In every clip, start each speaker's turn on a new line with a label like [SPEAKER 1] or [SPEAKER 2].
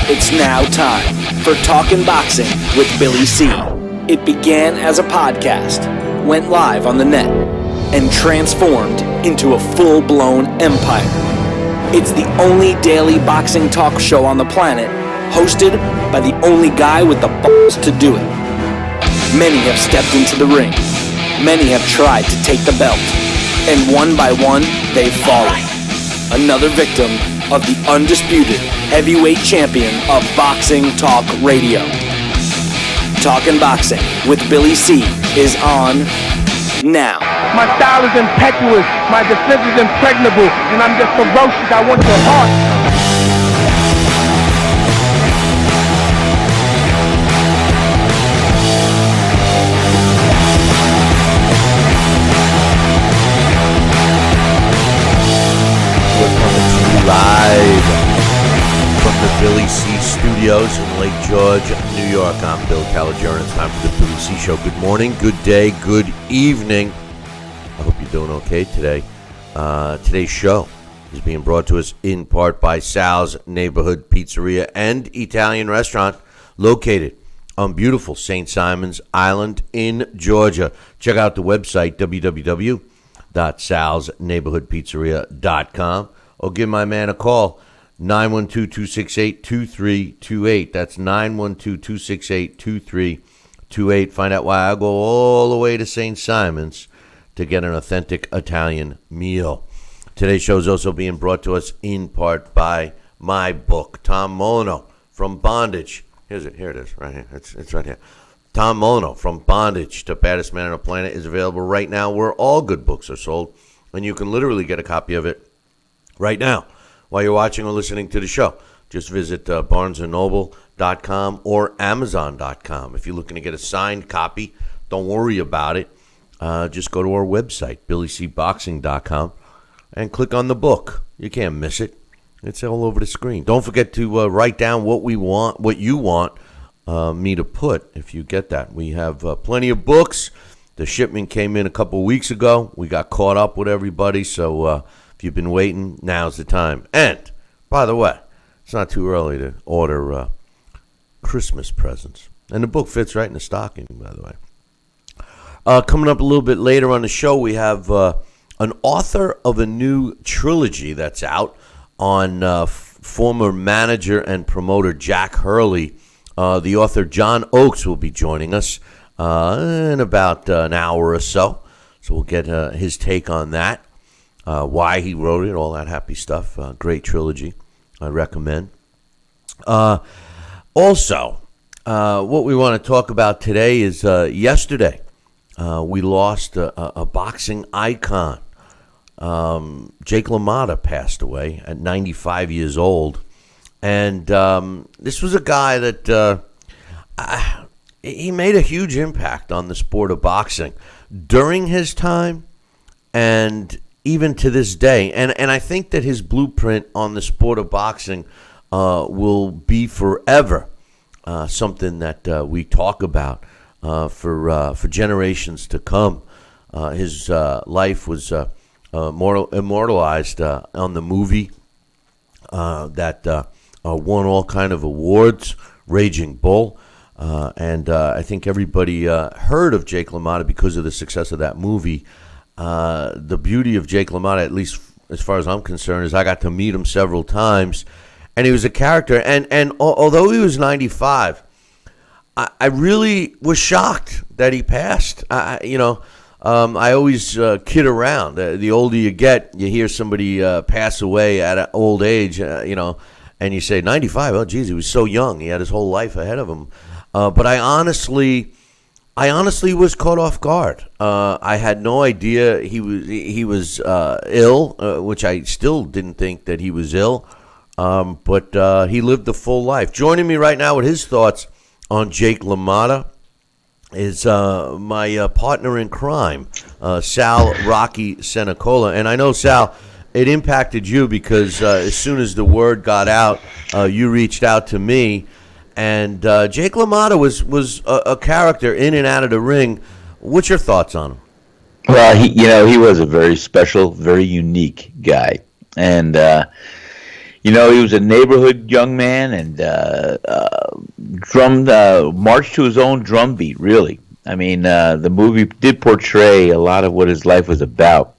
[SPEAKER 1] It's now time for Talkin' Boxing with Billy C. It began as a podcast, went live on the net, and transformed into a full-blown empire. It's the only daily boxing talk show on the planet, hosted by the only guy with the balls to do it. Many have stepped into the ring. Many have tried to take the belt. And one by one, they've fallen. Another victim of the undisputed heavyweight champion of Boxing Talk Radio. Talkin' Boxing with Billy C is on now.
[SPEAKER 2] My style is impetuous, my defense is impregnable, and I'm just ferocious. I want your heart.
[SPEAKER 3] Live from the Billy C Studios in Lake George, New York. I'm Bill Caligiuri. It's time for the Billy C Show. Good morning, good day, good evening. I hope you're doing okay today. Today's show is being brought to us in part by Sal's Neighborhood Pizzeria and Italian Restaurant located on beautiful St. Simon's Island in Georgia. Check out the website, www.salsneighborhoodpizzeria.com. Or give my man a call, 912-268-2328. That's 912-268-2328. Find out why I go all the way to St. Simon's to get an authentic Italian meal. Today's show is also being brought to us in part by my book, Tom Mono, From Bondage. Here it is, right here. It's right here. Tom Mono, From Bondage to Baddest Man on the Planet, is available right now where all good books are sold. And you can literally get a copy of it right now while you're watching or listening to the show. Just visit barnesandnoble.com or amazon.com. If you're looking to get a signed copy, don't worry about it. Just go to our website, billycboxing.com, and click on the book. You can't miss it. It's all over the screen. Don't forget to write down what you want me to put if you get that. We have plenty of books. The shipment came in a couple weeks ago. We got caught up with everybody, so you've been waiting, now's the time. And, by the way, it's not too early to order Christmas presents. And the book fits right in the stocking, by the way. Coming up a little bit later on the show, we have an author of a new trilogy that's out on former manager and promoter Jack Hurley. The author John Oakes will be joining us in about an hour or so. So we'll get his take on that. Why he wrote it, all that happy stuff. Great trilogy. I recommend. Also, what we want to talk about today is yesterday we lost a boxing icon. Jake LaMotta passed away at 95 years old. And this was a guy that he made a huge impact on the sport of boxing during his time and even to this day. And I think that his blueprint on the sport of boxing will be forever something that we talk about for generations to come. His life was immortalized on the movie that won all kind of awards, Raging Bull. And I think everybody heard of Jake LaMotta because of the success of that movie. The beauty of Jake LaMotta, at least as far as I'm concerned, is I got to meet him several times, and he was a character. And although he was 95, I really was shocked that he passed. I always kid around. The older you get, you hear somebody pass away at an old age, and you say 95. Oh, geez, he was so young. He had his whole life ahead of him. But I honestly was caught off guard. I had no idea he was ill, which I still didn't think that he was ill. But he lived a full life. Joining me right now with his thoughts on Jake LaMotta is my partner in crime, Sal Rocky Senecola. And I know, Sal, it impacted you because as soon as the word got out, you reached out to me. And Jake LaMotta was a character in and out of the ring. What's your thoughts on him?
[SPEAKER 4] Well, he was a very special, very unique guy. And, He was a neighborhood young man and marched to his own drum beat, really. I mean, the movie did portray a lot of what his life was about.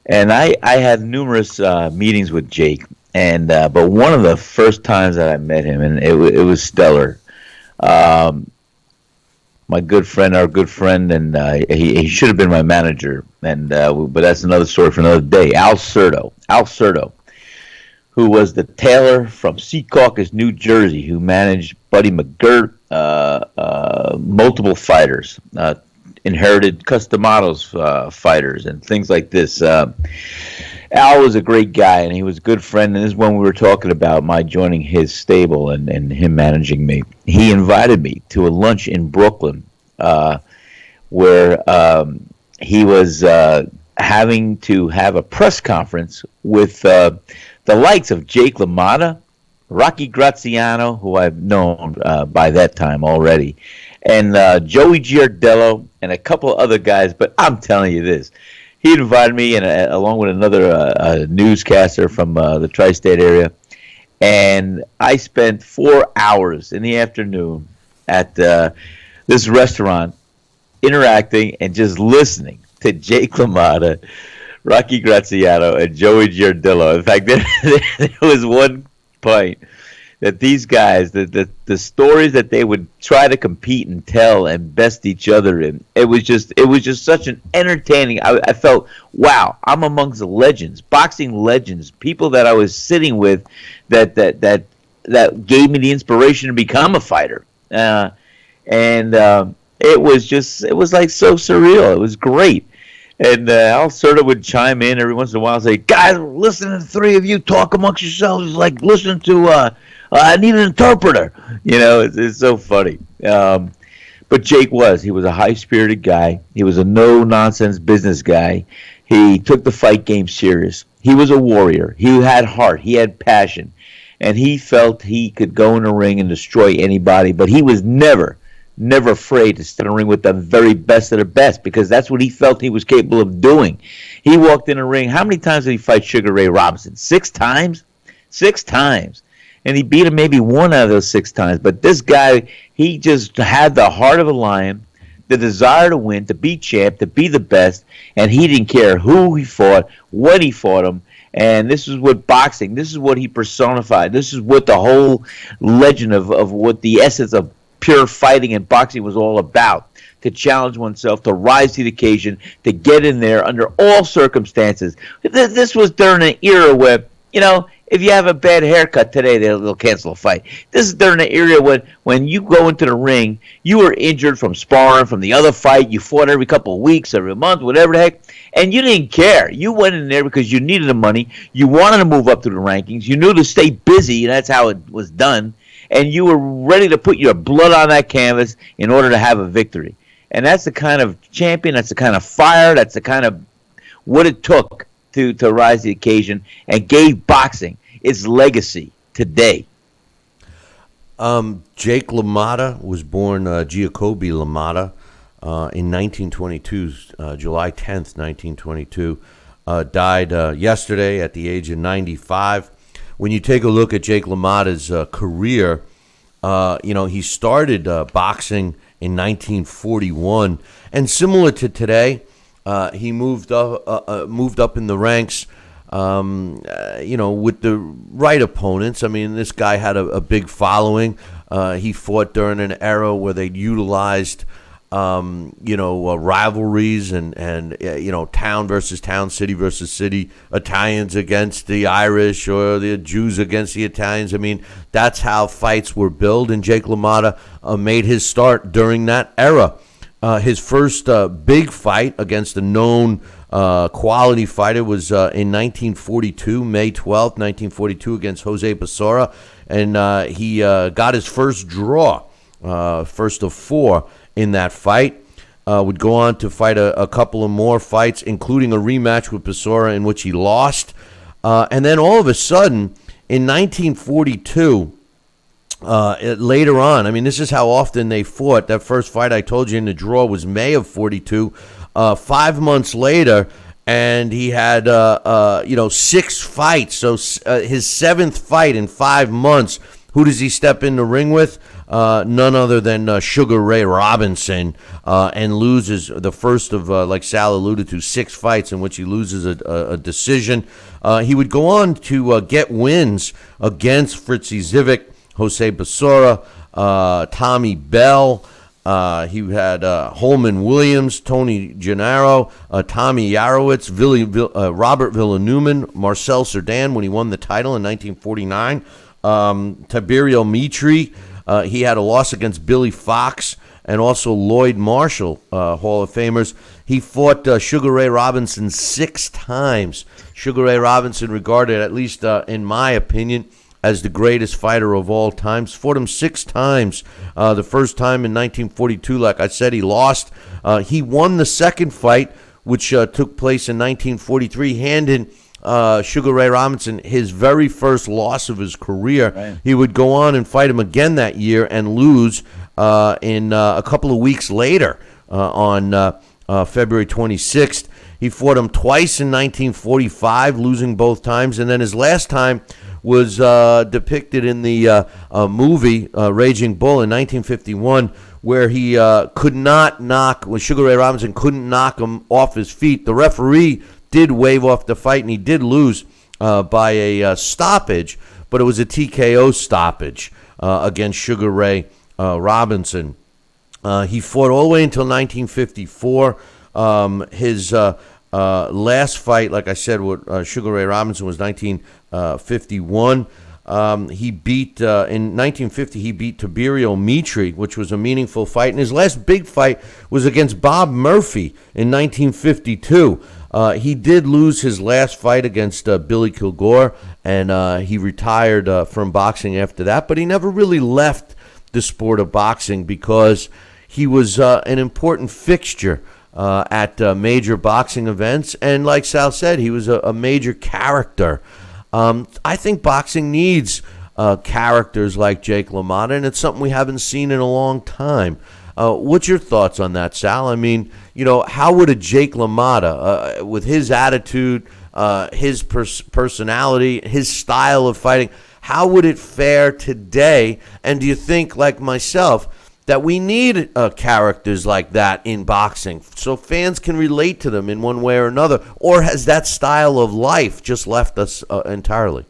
[SPEAKER 4] And I had numerous meetings with Jake, but one of the first times that I met him, and it was stellar. My good friend, our good friend, and he should have been my manager, but that's another story for another day. Al Certo, who was the tailor from Secaucus, New Jersey, who managed Buddy McGirt, multiple fighters, inherited Customados fighters, and things like this. Al was a great guy, and he was a good friend, and this is when we were talking about my joining his stable and him managing me. He invited me to a lunch in Brooklyn where he was having to have a press conference with the likes of Jake LaMotta, Rocky Graziano, who I've known by that time already, and Joey Giardello, and a couple other guys. But I'm telling you this. He invited me, along with another newscaster from the tri-state area, and I spent 4 hours in the afternoon at this restaurant interacting and just listening to Jake LaMotta, Rocky Graziano, and Joey Giardello. In fact, there was one point that these guys, the stories that they would try to compete and tell and best each other in, it was just such an entertaining. I felt, wow, I'm amongst the legends, boxing legends, people that I was sitting with, that gave me the inspiration to become a fighter, it was like so surreal. It was great. And Al Certa would chime in every once in a while and say, guys, listening to the three of you talk amongst yourselves is like listening to, I need an interpreter. It's so funny. But Jake he was a high-spirited guy. He was a no-nonsense business guy. He took the fight game serious. He was a warrior. He had heart. He had passion. And he felt he could go in the ring and destroy anybody, but he was never afraid to stand in the ring with the very best of the best, because that's what he felt he was capable of doing. He walked in the ring. How many times did he fight Sugar Ray Robinson? 6 times? 6 times. And he beat him maybe 1 out of those 6 times. But this guy, he just had the heart of a lion, the desire to win, to be champ, to be the best, and he didn't care who he fought, when he fought him. And this is what boxing, this is what he personified. This is what the whole legend of what the essence of pure fighting and boxing was all about. To challenge oneself, to rise to the occasion, to get in there under all circumstances. This was during an era where, if you have a bad haircut today, they'll cancel a fight. This is during an era when you go into the ring, you were injured from sparring, from the other fight, you fought every couple of weeks, every month, whatever the heck, and you didn't care. You went in there because you needed the money, you wanted to move up through the rankings, you knew to stay busy, and that's how it was done, and you were ready to put your blood on that canvas in order to have a victory. And that's the kind of champion, that's the kind of fire, that's the kind of what it took to rise to the occasion and gave boxing its legacy today.
[SPEAKER 3] Jake LaMotta was born Giacobbe LaMotta in 1922, July 10th, 1922. Died yesterday at the age of 95. When you take a look at Jake LaMotta's career, he started boxing in 1941, and similar to today, he moved up in the ranks, with the right opponents. I mean, this guy had a big following. He fought during an era where they utilized, rivalries and town versus town, city versus city, Italians against the Irish or the Jews against the Italians. I mean, that's how fights were built, and Jake LaMotta made his start during that era. His first big fight against a known quality fighter was in 1942, May 12th, 1942, against Jose Basora, and he got his first draw, first of 4 in that fight. Would go on to fight a couple of more fights, including a rematch with Basora in which he lost. And then all of a sudden, in 1942, later on, I mean, this is how often they fought. That first fight I told you in the draw was May of 42. 5 months later, and he had 6 fights. So his 7th fight in 5 months. Who does he step in the ring with? None other than Sugar Ray Robinson, and loses the first of, like Sal alluded to, 6 fights in which he loses a decision. He would go on to get wins against Fritzy Zivik, Jose Basura, Tommy Bell. He had Holman Williams, Tony Gennaro, Tommy Yarowitz, Robert Villanewman, Marcel Cerdan when he won the title in 1949. Tiberio Mitri. He had a loss against Billy Fox and also Lloyd Marshall, Hall of Famers. He fought Sugar Ray Robinson 6 times. Sugar Ray Robinson, regarded, at least in my opinion, as the greatest fighter of all time. Fought him 6 times. The first time in 1942, like I said, he lost. He won the second fight, which took place in 1943, handing Sugar Ray Robinson his very first loss of his career. Right. He would go on and fight him again that year and lose in a couple of weeks later on February 26th. He fought him twice in 1945, losing both times, and then his last time was depicted in the movie Raging Bull in 1951, where he could not knock, when Sugar Ray Robinson couldn't knock him off his feet. The referee did wave off the fight, and he did lose by a stoppage, but it was a TKO stoppage against Sugar Ray Robinson. He fought all the way until 1954. His last fight, like I said, with Sugar Ray Robinson was 1951. He beat, in 1950, he beat Tiberio Mitri, which was a meaningful fight. And his last big fight was against Bob Murphy in 1952. He did lose his last fight against Billy Kilgore, and he retired from boxing after that. But he never really left the sport of boxing because he was an important fixture at major boxing events. And like Sal said, he was a major character. I think boxing needs characters like Jake LaMotta, and it's something we haven't seen in a long time. What's your thoughts on that, Sal? I mean, how would a Jake LaMotta, with his attitude, his personality, his style of fighting, how would it fare today? And do you think, like myself, that we need characters like that in boxing so fans can relate to them in one way or another? Or has that style of life just left us entirely?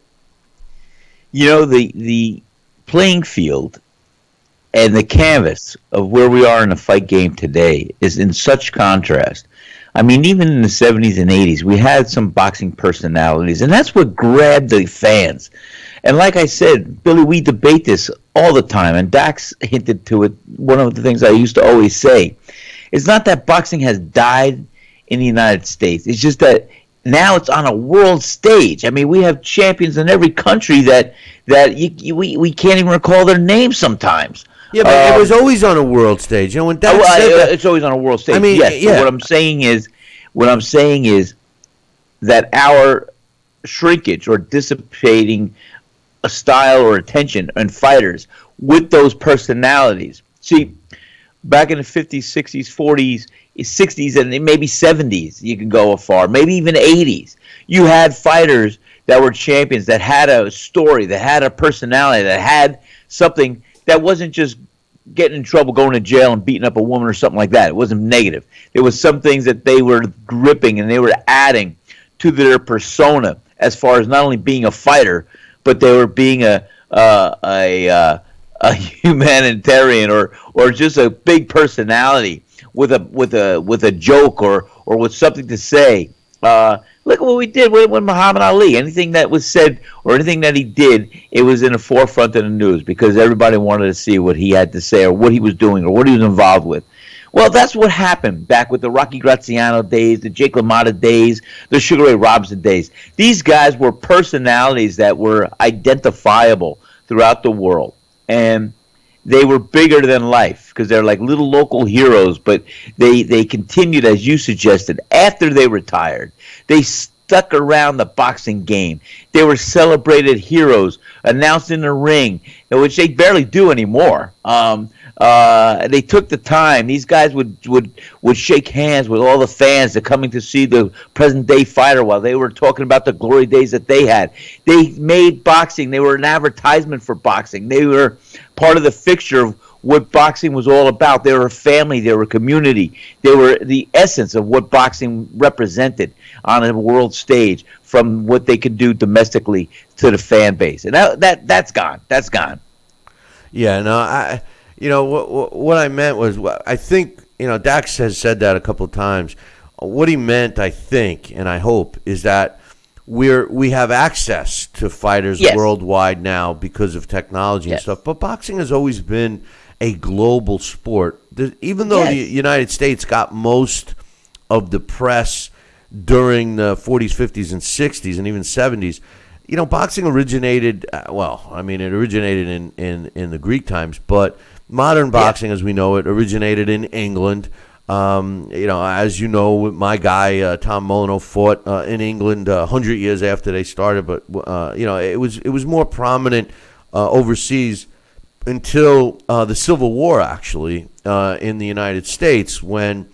[SPEAKER 4] The playing field and the canvas of where we are in the fight game today is in such contrast. I mean, even in the 70s and 80s, we had some boxing personalities, and that's what grabbed the fans. And like I said, Billy, we debate this all the time, and Dax hinted to it. One of the things I used to always say is not that boxing has died in the United States. It's just that now it's on a world stage. I mean, we have champions in every country that we can't even recall their names sometimes.
[SPEAKER 3] Yeah, but it was always on a world stage. When Dax said that,
[SPEAKER 4] it's always on a world stage.
[SPEAKER 3] I mean,
[SPEAKER 4] yes.
[SPEAKER 3] Yeah.
[SPEAKER 4] What I'm saying is that our shrinkage or dissipating a style or attention in fighters with those personalities. See, back in the 50s, 60s, 40s, 60s, and maybe 70s, you can go afar, maybe even 80s. You had fighters that were champions, that had a story, that had a personality, that had something that wasn't just getting in trouble, going to jail, and beating up a woman or something like that. It wasn't negative. There was some things that they were gripping and they were adding to their persona as far as not only being a fighter, but they were being a humanitarian or just a big personality with a joke or with something to say. Look at what we did with Muhammad Ali. Anything that was said or anything that he did, it was in the forefront of the news because everybody wanted to see what he had to say or what he was doing or what he was involved with. Well, that's what happened back with the Rocky Graziano days, the Jake LaMotta days, the Sugar Ray Robinson days. These guys were personalities that were identifiable throughout the world. And they were bigger than life because they're like little local heroes, but they continued, as you suggested, after they retired. They stuck around the boxing game. They were celebrated heroes, announced in the ring, which they barely do anymore. They took the time. These guys would shake hands with all the fans that coming to see the present day fighter while they were talking about the glory days that they had. They made boxing. They were an advertisement for boxing. They were part of the fixture of what boxing was all about. They were a family. They were a community. They were the essence of what boxing represented on a world stage, from what they could do domestically to the fan base. And that's gone. That's gone.
[SPEAKER 3] Yeah, no, what I meant was, I think, Dax has said that a couple of times. What he meant, I think, and I hope, is that we have access to fighters worldwide now because of technology and stuff. But boxing has always been a global sport. Even though the United States got most of the press during the 40s, 50s, and 60s, and even 70s, boxing originated, it originated in the Greek times, but modern boxing, as we know it, originated in England. As you know, my guy, Tom Molyneux, fought in England 100 years after they started, but, it was more prominent overseas until the Civil War, actually, in the United States, when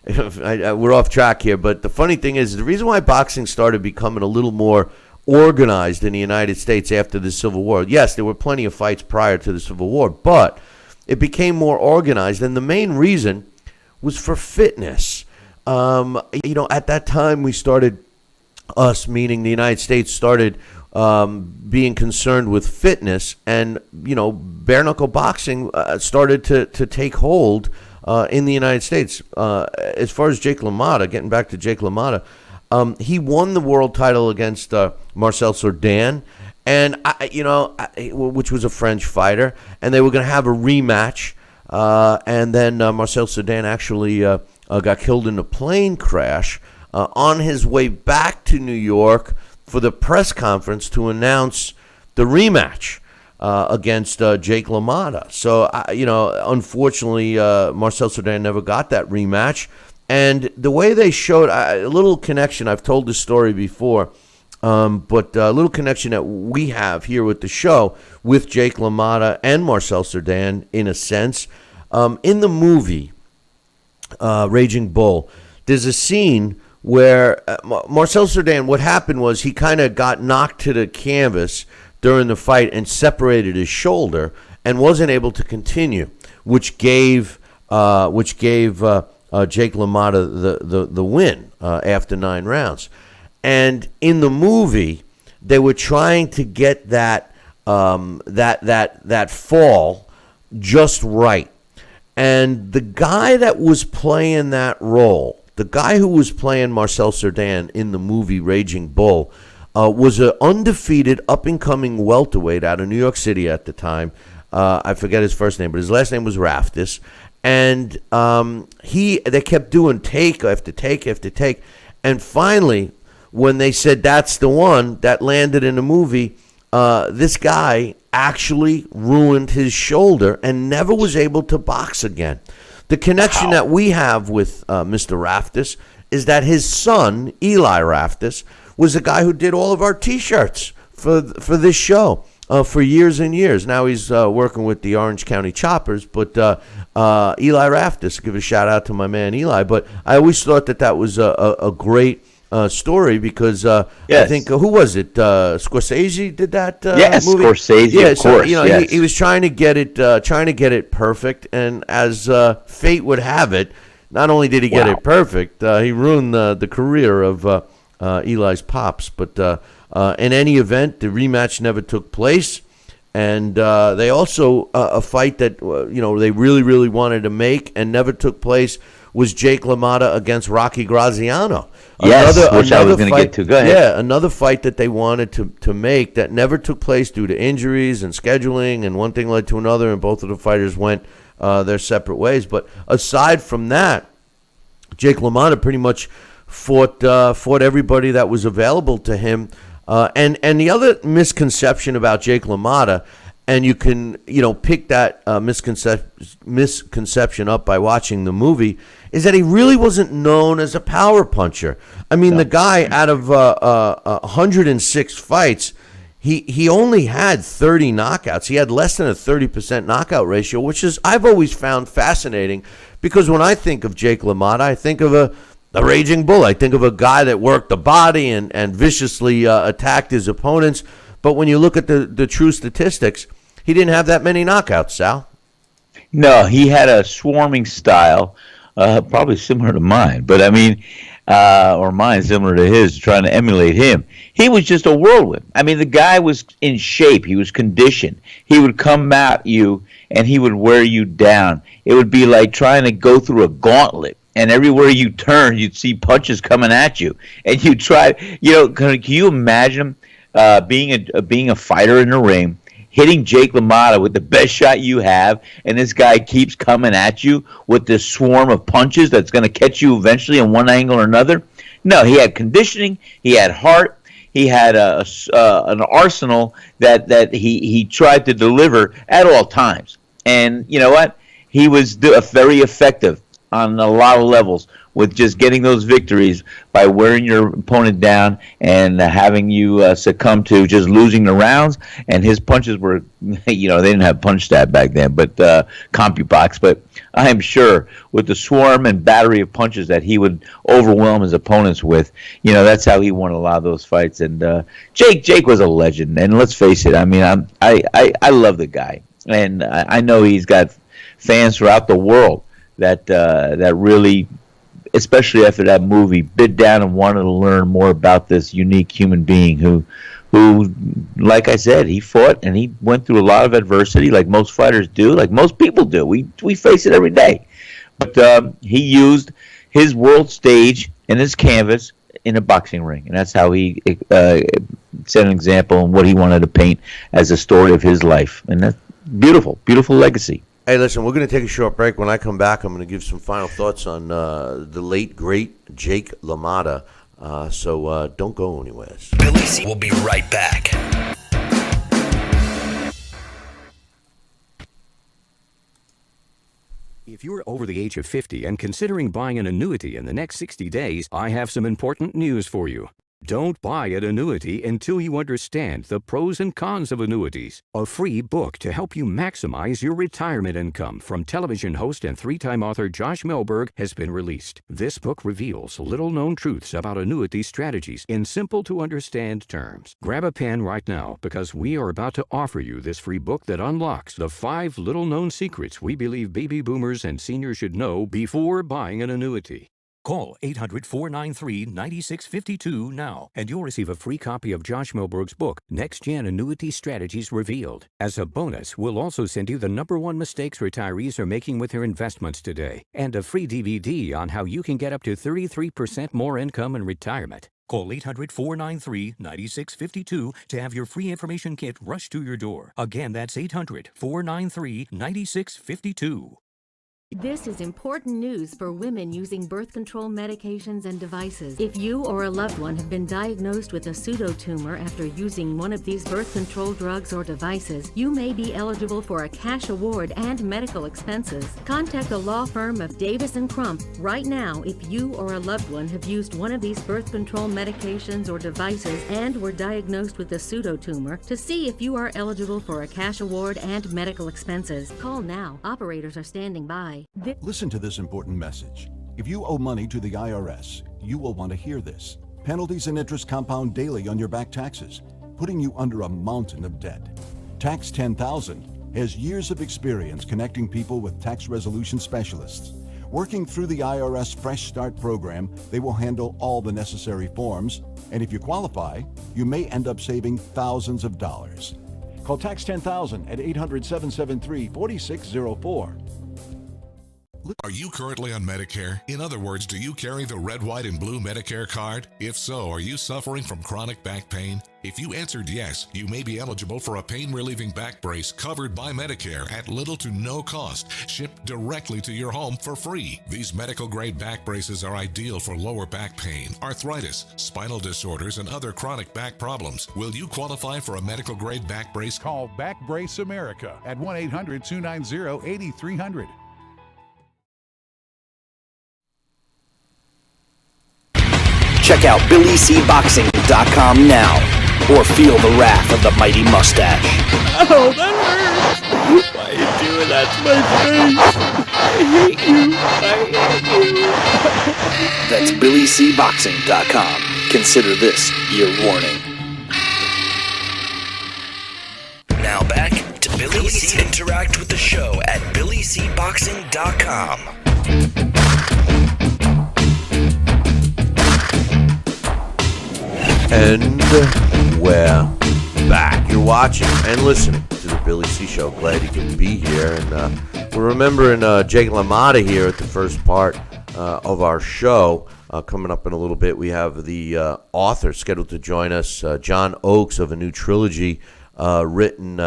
[SPEAKER 3] we're off track here. But the funny thing is, the reason why boxing started becoming a little more organized in the United States after the Civil War, yes, there were plenty of fights prior to the Civil War, but it became more organized, and the main reason was for fitness. At that time, meaning the United States, started being concerned with fitness, and bare knuckle boxing started to take hold in the United States. As far as Jake LaMotta, getting back to Jake LaMotta, he won the world title against Marcel Cerdan, and which was a French fighter, and they were going to have a rematch. And then Marcel Cerdan actually got killed in a plane crash on his way back to New York for the press conference to announce the rematch against Jake LaMotta. So, unfortunately, Marcel Cerdan never got that rematch. And the way they showed a little connection, I've told this story before, but a little connection that we have here with the show with Jake LaMotta and Marcel Cerdan, in a sense. In the movie Raging Bull, there's a scene where Marcel Cerdan, what happened was he kind of got knocked to the canvas during the fight and separated his shoulder and wasn't able to continue, which gave Jake LaMotta the win after 9 rounds. And in the movie, they were trying to get that fall just right. And the guy that was playing that role, the guy who was playing Marcel Cerdan in the movie Raging Bull, was an undefeated up-and-coming welterweight out of New York City at the time. I forget his first name, but his last name was Raftis. And they kept doing take after take after take. And finally, when they said that's the one that landed in the movie, this guy actually ruined his shoulder and never was able to box again. The connection that we have with Mr. Raftis is that his son, Eli Raftis, was the guy who did all of our T-shirts for this show for years and years. Now he's working with the Orange County Choppers, but Eli Raftis, give a shout out to my man Eli. But I always thought that was a great story because I think who was it? Scorsese did that movie.
[SPEAKER 4] Scorsese, of course.
[SPEAKER 3] He was trying to get it perfect, and as fate would have it, not only did he get it perfect, he ruined the career of Eli's pops. But in any event, the rematch never took place, and they also a fight that they really, really wanted to make and never took place was Jake LaMotta against Rocky Graziano.
[SPEAKER 4] Yes, which I was going to get to. Go ahead.
[SPEAKER 3] Yeah, another fight that they wanted to make that never took place due to injuries and scheduling, and one thing led to another, and both of the fighters went their separate ways. But aside from that, Jake LaMotta pretty much fought everybody that was available to him. And the other misconception about Jake LaMotta, and you can pick that misconception up by watching the movie, is that he really wasn't known as a power puncher. I mean, the guy out of 106 fights, he only had 30 knockouts. He had less than a 30% knockout ratio, which is I've always found fascinating, because when I think of Jake LaMotta, I think of a raging bull. I think of a guy that worked the body and viciously attacked his opponents. But when you look at the true statistics, he didn't have that many knockouts, Sal.
[SPEAKER 4] No, he had a swarming style, probably similar to mine, but I mean, or mine similar to his, trying to emulate him. He was just a whirlwind. I mean, the guy was in shape. He was conditioned. He would come at you, and he would wear you down. It would be like trying to go through a gauntlet, and everywhere you turn, you'd see punches coming at you. And you try, can you imagine being a fighter in the ring, hitting Jake LaMotta with the best shot you have, and this guy keeps coming at you with this swarm of punches that's going to catch you eventually in one angle or another? No, he had conditioning, he had heart, he had an arsenal that he tried to deliver at all times. And you know what? He was very effective on a lot of levels with just getting those victories by wearing your opponent down and having you succumb to just losing the rounds. And his punches were, they didn't have punch stat back then, but CompuBox. But I am sure with the swarm and battery of punches that he would overwhelm his opponents with, that's how he won a lot of those fights. And Jake was a legend. And let's face it, I mean, I love the guy, and I know he's got fans throughout the world that really, especially after that movie, bit down and wanted to learn more about this unique human being who, like I said, he fought and he went through a lot of adversity, like most fighters do, like most people do. We face it every day. But he used his world stage and his canvas in a boxing ring, and that's how he set an example and what he wanted to paint as a story of his life. And that's beautiful, beautiful legacy.
[SPEAKER 3] Hey, listen, we're going to take a short break. When I come back, I'm going to give some final thoughts on the late, great Jake LaMotta. So don't go anywhere.
[SPEAKER 1] Billy C will be right back.
[SPEAKER 5] If you're over the age of 50 and considering buying an annuity in the next 60 days, I have some important news for you. Don't buy an annuity until you understand the pros and cons of annuities. A free book to help you maximize your retirement income from television host and three-time author Josh Melberg has been released. This book reveals little-known truths about annuity strategies in simple-to-understand terms. Grab a pen right now, because we are about to offer you this free book that unlocks the 5 little-known secrets we believe baby boomers and seniors should know before buying an annuity. Call 800-493-9652 now, and you'll receive a free copy of Josh Melberg's book, Next Gen Annuity Strategies Revealed. As a bonus, we'll also send you the #1 mistakes retirees are making with their investments today, and a free DVD on how you can get up to 33% more income in retirement. Call 800-493-9652 to have your free information kit rushed to your door. Again, that's 800-493-9652.
[SPEAKER 6] This is important news for women using birth control medications and devices. If you or a loved one have been diagnosed with a pseudotumor after using one of these birth control drugs or devices, you may be eligible for a cash award and medical expenses. Contact the law firm of Davis & Crump right now if you or a loved one have used one of these birth control medications or devices and were diagnosed with a pseudotumor to see if you are eligible for a cash award and medical expenses. Call now. Operators are standing by.
[SPEAKER 7] Listen to this important message. If you owe money to the IRS, you will want to hear this. Penalties and interest compound daily on your back taxes, putting you under a mountain of debt. Tax 10,000 has years of experience connecting people with tax resolution specialists. Working through the IRS Fresh Start program, they will handle all the necessary forms, and if you qualify, you may end up saving thousands of dollars. Call Tax 10,000 at 800-773-4604.
[SPEAKER 8] Are you currently on Medicare? In other words, do you carry the red, white, and blue Medicare card? If so, are you suffering from chronic back pain? If you answered yes, you may be eligible for a pain-relieving back brace covered by Medicare at little to no cost, shipped directly to your home for free. These medical-grade back braces are ideal for lower back pain, arthritis, spinal disorders, and other chronic back problems. Will you qualify for a medical-grade back brace?
[SPEAKER 9] Call Back Brace America at 1-800-290-8300.
[SPEAKER 1] Check out BillyCBoxing.com now, or feel the wrath of the mighty mustache.
[SPEAKER 4] Oh, that hurts. Why are you doing that to my face? I hate you.
[SPEAKER 1] That's BillyCBoxing.com. Consider this your warning. Now back to Billy C. Interact with the show at BillyCBoxing.com.
[SPEAKER 3] And we're back. You're watching and listening to the Billy C. Show. Glad you can be here. And we're remembering Jake LaMotta here at the first part of our show. Coming up in a little bit, we have the author scheduled to join us, John Oakes, of a new trilogy written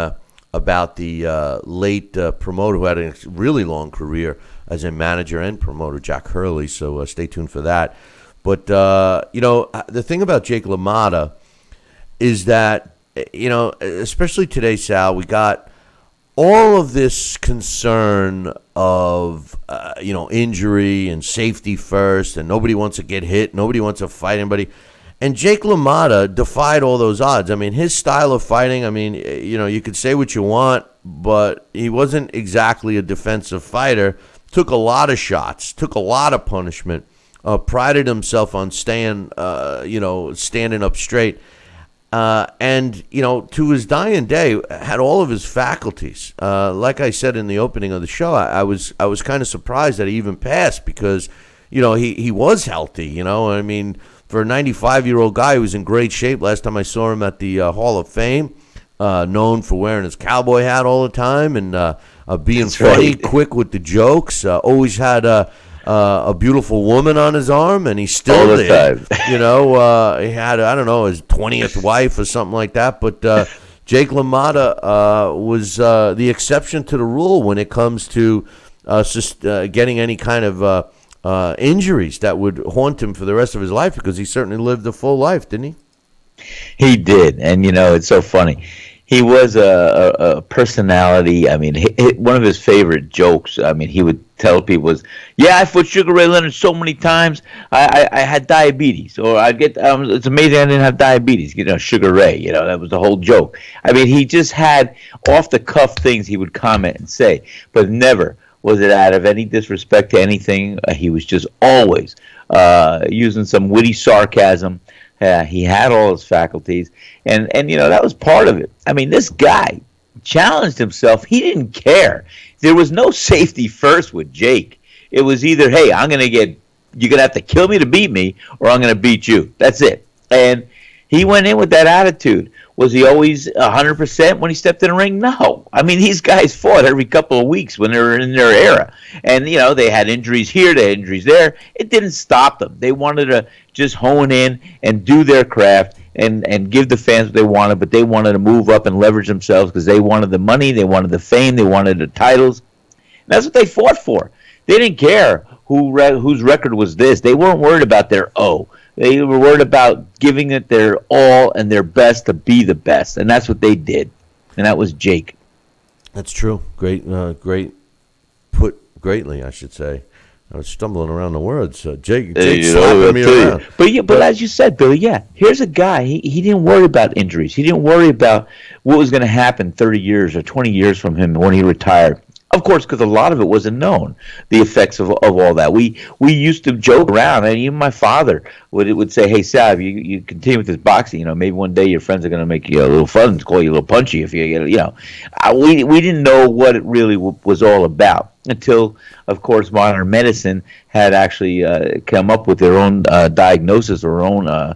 [SPEAKER 3] about the late promoter who had a really long career as a manager and promoter, Jack Hurley. So stay tuned for that. But, the thing about Jake LaMotta is that, especially today, Sal, we got all of this concern of, injury and safety first, and nobody wants to get hit, nobody wants to fight anybody. And Jake LaMotta defied all those odds. I mean, his style of fighting, you could say what you want, but he wasn't exactly a defensive fighter. Took a lot of shots, took a lot of punishment. Prided himself on standing up straight, and to his dying day, had all of his faculties. Like I said in the opening of the show, I was kind of surprised that he even passed because, he was healthy. For a 95-year-old guy, he was in great shape. Last time I saw him at the Hall of Fame, known for wearing his cowboy hat all the time and being
[SPEAKER 4] That's
[SPEAKER 3] funny,
[SPEAKER 4] right.
[SPEAKER 3] quick with the jokes. Always had a beautiful woman on his arm, and he still
[SPEAKER 4] All the
[SPEAKER 3] did.
[SPEAKER 4] time.
[SPEAKER 3] He had, his 20th wife or something like that. But Jake LaMotta was the exception to the rule when it comes to getting any kind of injuries that would haunt him for the rest of his life, because he certainly lived a full life, didn't he?
[SPEAKER 4] He did, and it's so funny. He was a personality. One of his favorite jokes, he would tell people was, "Yeah, I fought Sugar Ray Leonard so many times, I had diabetes." Or it's amazing I didn't have diabetes. Sugar Ray, that was the whole joke. He just had off-the-cuff things he would comment and say, but never was it out of any disrespect to anything. He was just always using some witty sarcasm. He had all his faculties, and that was part of it. This guy challenged himself. He didn't care. There was no safety first with Jake. It was either, hey, you're going to have to kill me to beat me, or I'm going to beat you. That's it. And he went in with that attitude. Was he always 100% when he stepped in the ring? No. These guys fought every couple of weeks when they were in their era. And, they had injuries here, they had injuries there. It didn't stop them. They wanted to just hone in and do their craft and give the fans what they wanted, but they wanted to move up and leverage themselves because they wanted the money, they wanted the fame, they wanted the titles. And that's what they fought for. They didn't care whose record was this. They weren't worried about their O. They were worried about giving it their all and their best to be the best, and that's what they did. And that was Jake.
[SPEAKER 3] That's true. Great put greatly, I should say. I was stumbling around the words. Jake slapping me around.
[SPEAKER 4] But as you said, Billy, here's a guy. He didn't worry about injuries. He didn't worry about what was going to happen 30 years or 20 years from him when he retired. Of course, because a lot of it wasn't known, the effects of all that. We used to joke around, and even my father would say, "Hey, Sal, you continue with this boxing, maybe one day your friends are going to make you a little fun and call you a little punchy if you get, We didn't know what it really was all about until, of course, modern medicine had actually come up with their own diagnosis or own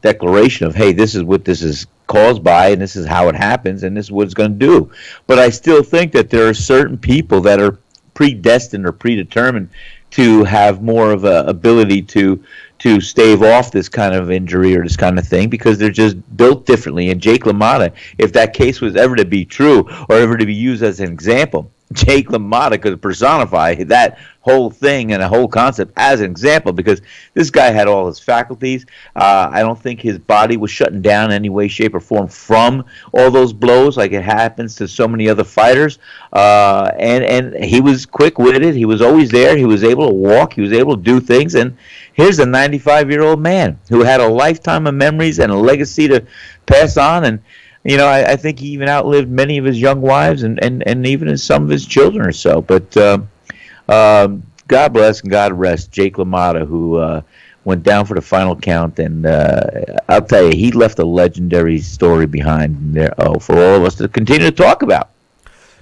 [SPEAKER 4] declaration of, hey, this is what this is caused by, and this is how it happens, and this is what it's going to do. But I still think that there are certain people that are predestined or predetermined to have more of a ability to stave off this kind of injury or this kind of thing because they're just built differently. And Jake LaMotta, if that case was ever to be true or ever to be used as an example, Jake LaMotta could personify that whole thing and a whole concept as an example, because this guy had all his faculties. I don't think his body was shutting down in any way, shape, or form from all those blows like it happens to so many other fighters. And he was quick-witted. He was always there. He was able to walk. He was able to do things. And here's a 95-year-old man who had a lifetime of memories and a legacy to pass on. And I think he even outlived many of his young wives and even some of his children or so. But God bless and God rest Jake LaMotta, who went down for the final count. And I'll tell you, he left a legendary story behind there for all of us to continue to talk about.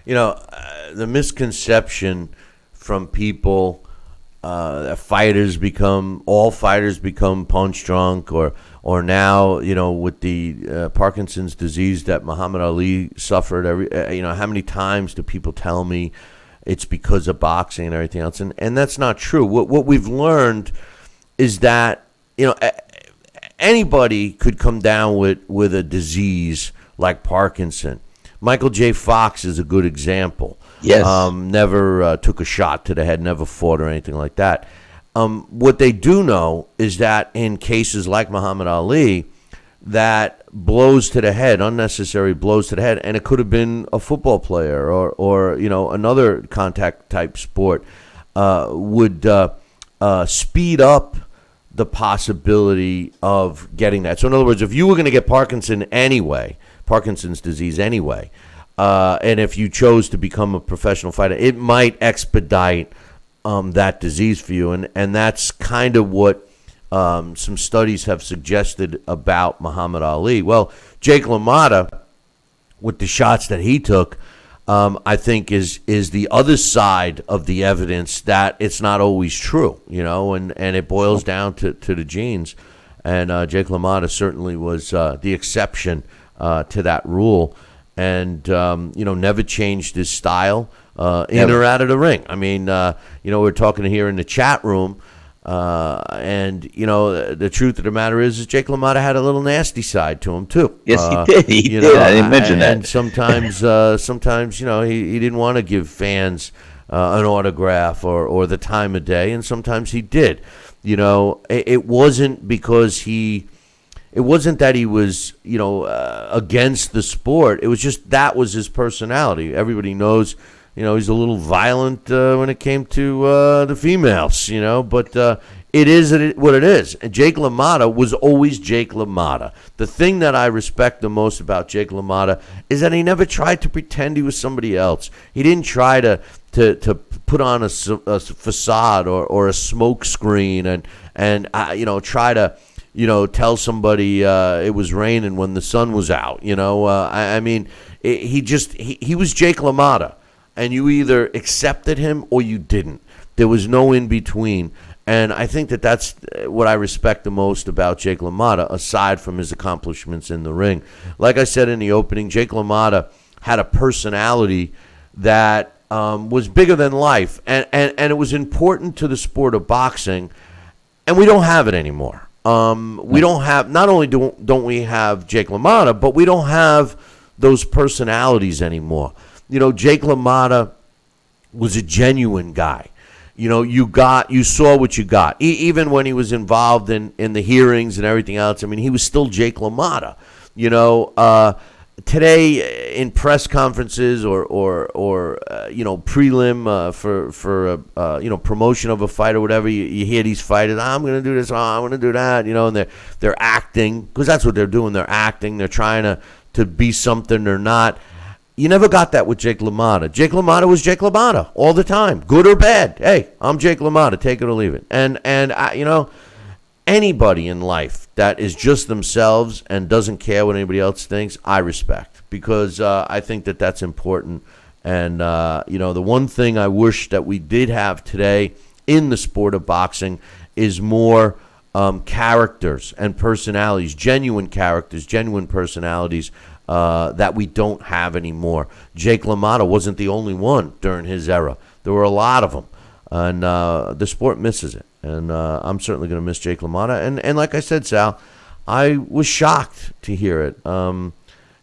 [SPEAKER 3] The misconception from people that all fighters become punch drunk, or now, with the Parkinson's disease that Muhammad Ali suffered, how many times do people tell me it's because of boxing and everything else? And that's not true. What we've learned is that, anybody could come down with a disease like Parkinson. Michael J. Fox is a good example.
[SPEAKER 4] Yes.
[SPEAKER 3] Never took a shot to the head, never fought or anything like that. What they do know is that in cases like Muhammad Ali, that blows to the head, unnecessary blows to the head, and it could have been a football player or another contact type sport, would speed up the possibility of getting that. So in other words, if you were going to get Parkinson's disease anyway, and if you chose to become a professional fighter, it might expedite that disease for you, and that's kind of what some studies have suggested about Muhammad Ali. Well, Jake LaMotta, with the shots that he took, I think is the other side of the evidence that it's not always true, and it boils down to the genes, and Jake LaMotta certainly was the exception to that rule, and never changed his style. In or out of the ring. I mean, we're talking here in the chat room, and the truth of the matter is Jake LaMotta had a little nasty side to him too.
[SPEAKER 4] Yes, he did. He did. I didn't mention that.
[SPEAKER 3] And sometimes, he didn't want to give fans an autograph or the time of day, and sometimes he did. It wasn't because it wasn't that he was, against the sport. It was just that was his personality. Everybody knows. He's a little violent when it came to the females, but it is what it is. And Jake LaMotta was always Jake LaMotta. The thing that I respect the most about Jake LaMotta is that he never tried to pretend he was somebody else. He didn't try to put on a facade or a smoke screen and try to, tell somebody it was raining when the sun was out. He was Jake LaMotta. And you either accepted him or you didn't. There was no in between. And I think that's what I respect the most about Jake LaMotta, aside from his accomplishments in the ring. Like I said in the opening, Jake LaMotta had a personality that was bigger than life. And it was important to the sport of boxing. And we don't have it anymore. We don't have, not only don't we have Jake LaMotta, but we don't have those personalities anymore. Jake LaMotta was a genuine guy. You saw what you got. Even when he was involved in the hearings and everything else, he was still Jake LaMotta. Today in press conferences or prelim for promotion of a fight or whatever, you hear these fighters, I'm going to do this, I'm going to do that, and they're acting, because that's what they're doing. They're acting. They're trying to be something they're not. You never got that with Jake LaMotta. Jake LaMotta was Jake LaMotta all the time, good or bad. Hey, I'm Jake LaMotta, take it or leave it. And anybody in life that is just themselves and doesn't care what anybody else thinks, I respect, because I think that's important. And the one thing I wish that we did have today in the sport of boxing is more characters and personalities, genuine characters, genuine personalities. That we don't have anymore. Jake LaMotta wasn't the only one during his era. There were a lot of them, and the sport misses it. And I'm certainly going to miss Jake LaMotta. And like I said, Sal, I was shocked to hear it.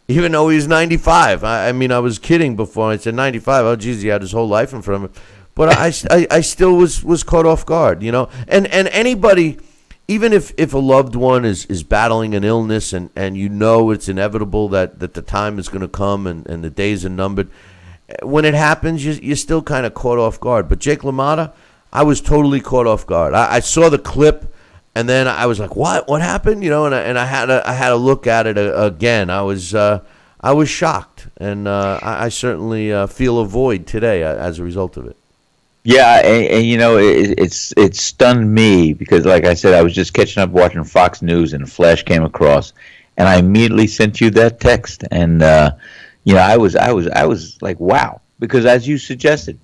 [SPEAKER 3] even though he's 95. I mean, I was kidding before. I said 95. Oh, geez, he had his whole life in front of him. But I still was caught off guard, you know. And anybody, even if a loved one is battling an illness and you know it's inevitable that the time is going to come and the days are numbered, when it happens, you're still kind of caught off guard. But Jake LaMotta, I was totally caught off guard. I saw the clip, and then I was like, "What happened?" You know, and I had to look at it again. I was shocked, and I certainly feel a void today as a result of it.
[SPEAKER 4] Yeah, and you know, it stunned me because, like I said, I was just catching up watching Fox News, and a flash came across, and I immediately sent you that text, and you know, I was like, wow, because as you suggested,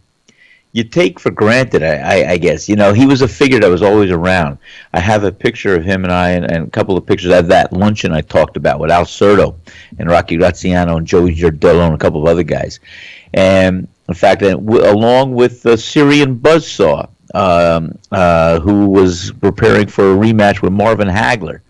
[SPEAKER 4] you take for granted, I guess, you know, he was a figure that was always around. I have a picture of him and I, and a couple of pictures of that luncheon I talked about with Al Certo and Rocky Graziano and Joey Giardello and a couple of other guys, and in fact, along with the Syrian Buzzsaw, who was preparing for a rematch with Marvin Hagler,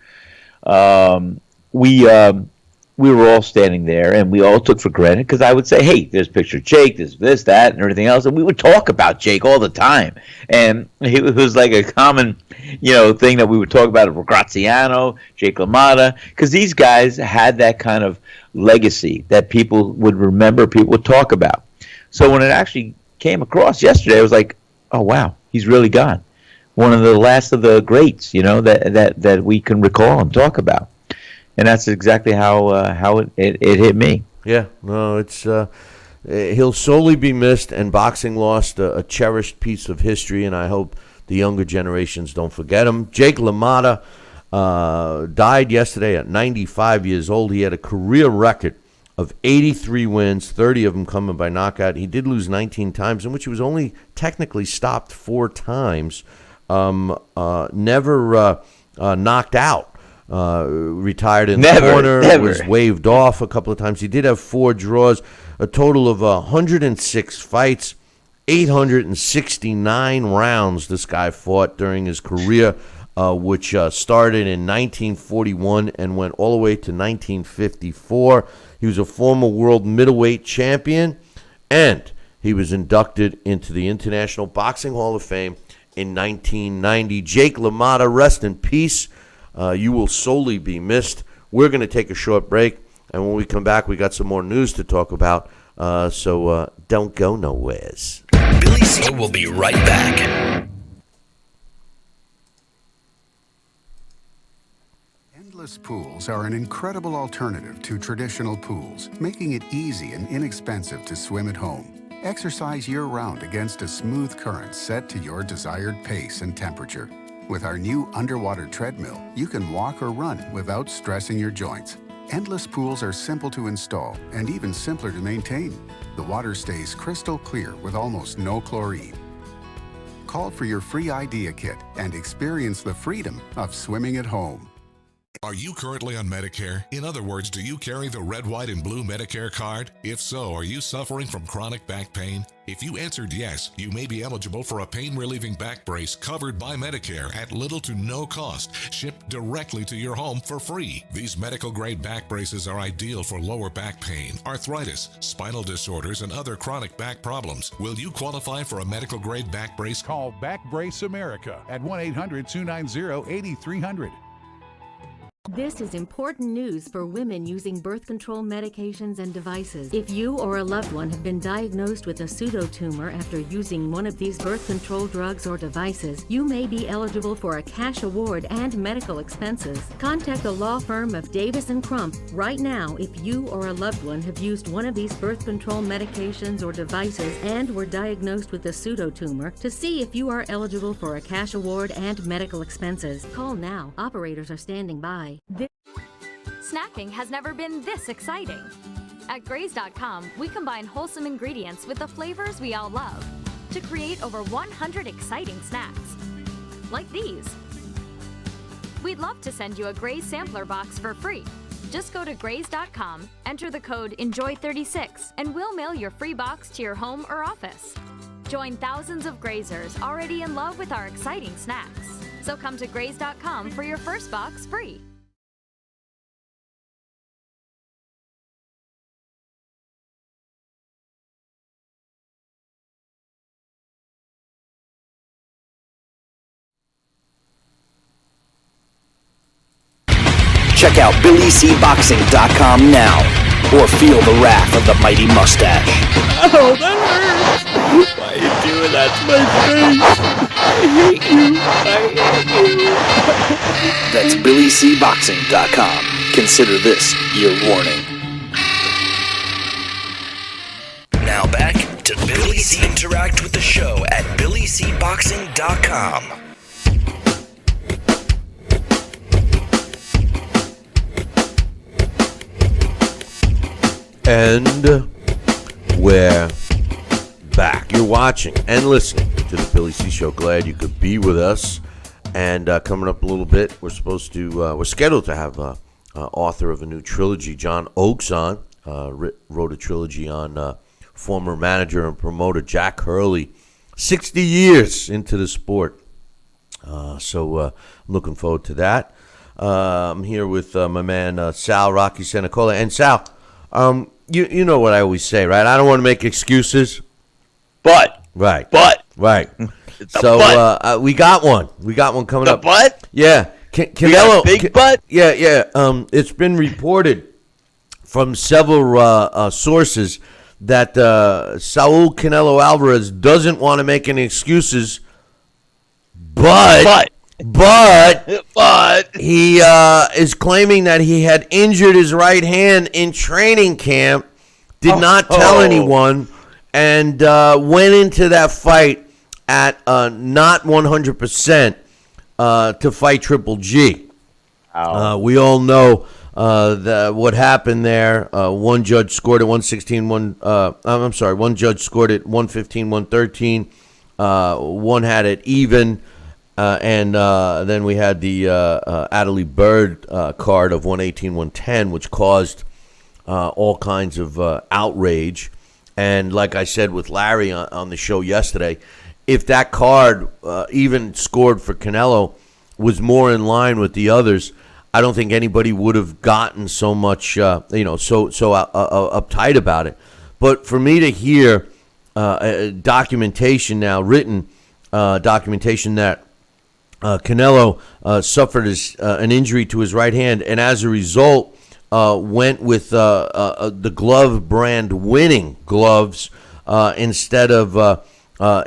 [SPEAKER 4] we were all standing there, and we all took for granted, because I would say, hey, there's a picture of Jake, there's this, that, and everything else, and we would talk about Jake all the time. And it was like a common, you know, thing that we would talk about Graziano, Jake LaMotta, because these guys had that kind of legacy that people would remember, people would talk about. So when it actually came across yesterday, I was like, oh, wow, he's really gone. One of the last of the greats, you know, that we can recall and talk about. And that's exactly how it hit me.
[SPEAKER 3] Yeah, no, it's he'll sorely be missed, and boxing lost a cherished piece of history, and I hope the younger generations don't forget him. Jake LaMotta died yesterday at 95 years old. He had a career record of 83 wins, 30 of them coming by knockout. He did lose 19 times, in which he was only technically stopped 4 times. Never knocked out. Retired in the corner, was waved off a couple of times. He did have 4 draws, a total of 106 fights, 869 rounds this guy fought during his career, which started in 1941 and went all the way to 1954. He was a former world middleweight champion, and he was inducted into the International Boxing Hall of Fame in 1990. Jake LaMotta, rest in peace. You will sorely be missed. We're going to take a short break, and when we come back, we got some more news to talk about, so don't go nowheres.
[SPEAKER 1] Billy C will be right back.
[SPEAKER 10] Endless pools are an incredible alternative to traditional pools, making it easy and inexpensive to swim at home. Exercise year-round against a smooth current set to your desired pace and temperature. With our new underwater treadmill, you can walk or run without stressing your joints. Endless pools are simple to install and even simpler to maintain. The water stays crystal clear with almost no chlorine. Call for your free idea kit and experience the freedom of swimming at home.
[SPEAKER 8] Are you currently on Medicare? In other words, do you carry the red, white, and blue Medicare card? If so, are you suffering from chronic back pain? If you answered yes, you may be eligible for a pain-relieving back brace covered by Medicare at little to no cost, shipped directly to your home for free. These medical-grade back braces are ideal for lower back pain, arthritis, spinal disorders, and other chronic back problems. Will you qualify for a medical-grade back brace?
[SPEAKER 9] Call Back Brace America at 1-800-290-8300.
[SPEAKER 6] This is important news for women using birth control medications and devices. If you or a loved one have been diagnosed with a pseudotumor after using one of these birth control drugs or devices, you may be eligible for a cash award and medical expenses. Contact the law firm of Davis & Crump right now if you or a loved one have used one of these birth control medications or devices and were diagnosed with a pseudotumor to see if you are eligible for a cash award and medical expenses. Call now. Operators are standing by.
[SPEAKER 11] Snacking has never been this exciting. At Graze.com, we combine wholesome ingredients with the flavors we all love to create over 100 exciting snacks, like these. We'd love to send you a Graze sampler box for free. Just go to Graze.com, enter the code ENJOY36, and we'll mail your free box to your home or office. Join thousands of Grazers already in love with our exciting snacks. So come to Graze.com for your first box free.
[SPEAKER 1] Check out BillyCBoxing.com now, or feel the wrath of the mighty mustache.
[SPEAKER 4] Oh, that hurts. Why are you doing that to my face? I hate you.
[SPEAKER 1] That's BillyCBoxing.com. Consider this your warning. Now back to Billy C. Interact with the show at BillyCBoxing.com.
[SPEAKER 3] And we're back. You're watching and listening to the Billy C. Show. Glad you could be with us. And coming up a little bit, we're scheduled to have author of a new trilogy, John Oakes, on. Wrote a trilogy on former manager and promoter Jack Hurley, 60 years into the sport. So I'm looking forward to that. I'm here with my man Sal Rocky Senecola. And Sal, you know what I always say, right? I don't want to make excuses.
[SPEAKER 4] But.
[SPEAKER 3] Right.
[SPEAKER 4] So
[SPEAKER 3] we got one. We got one coming up.
[SPEAKER 4] The butt?
[SPEAKER 3] Yeah. Canelo.
[SPEAKER 4] Big butt?
[SPEAKER 3] Yeah. It's been reported from several sources that Saul Canelo Alvarez doesn't want to make any excuses, but he is claiming that he had injured his right hand in training camp, did not tell anyone, and went into that fight at not 100% to fight Triple G. We all know what happened there. One judge scored at 116. One judge scored at 115, 113. One had it even. And then we had the Adley Bird card of 118, 110, which caused all kinds of outrage. And like I said with Larry on the show yesterday, if that card even scored for Canelo was more in line with the others, I don't think anybody would have gotten so much, so uptight about it. But for me to hear documentation now, written documentation that Canelo suffered an injury to his right hand, and as a result went with the glove brand winning gloves instead of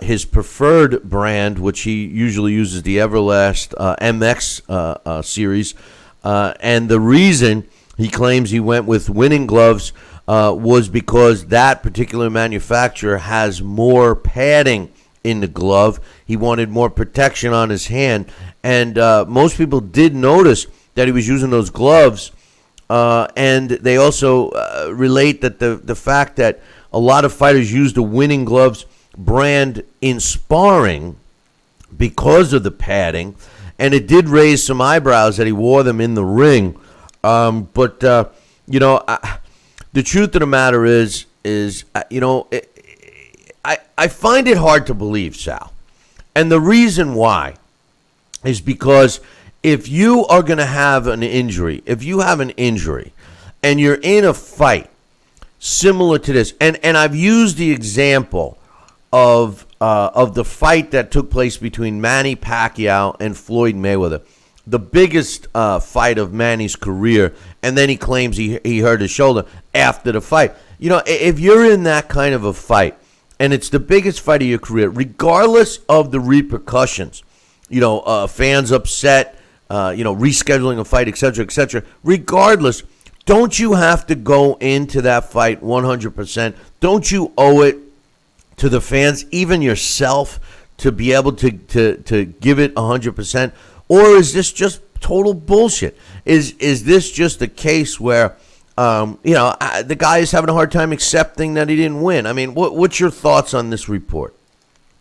[SPEAKER 3] his preferred brand, which he usually uses the Everlast MX series. And the reason he claims he went with winning gloves was because that particular manufacturer has more padding in the glove. He wanted more protection on his hand. And most people did notice that he was using those gloves. And they also relate that the fact that a lot of fighters use the winning gloves brand in sparring because of the padding. And it did raise some eyebrows that he wore them in the ring. But the truth of the matter is I find it hard to believe, Sal. And the reason why is because if you are going to have an injury, if you have an injury and you're in a fight similar to this, and I've used the example of the fight that took place between Manny Pacquiao and Floyd Mayweather, the biggest fight of Manny's career, and then he claims he hurt his shoulder after the fight. If you're in that kind of a fight, and it's the biggest fight of your career, regardless of the repercussions, fans upset, rescheduling a fight, etc., regardless, don't you have to go into that fight 100%? Don't you owe it to the fans, even yourself, to be able to give it 100%? Or is this just total bullshit? Is this just a case where the guy is having a hard time accepting that he didn't win? I mean, what's your thoughts on this report?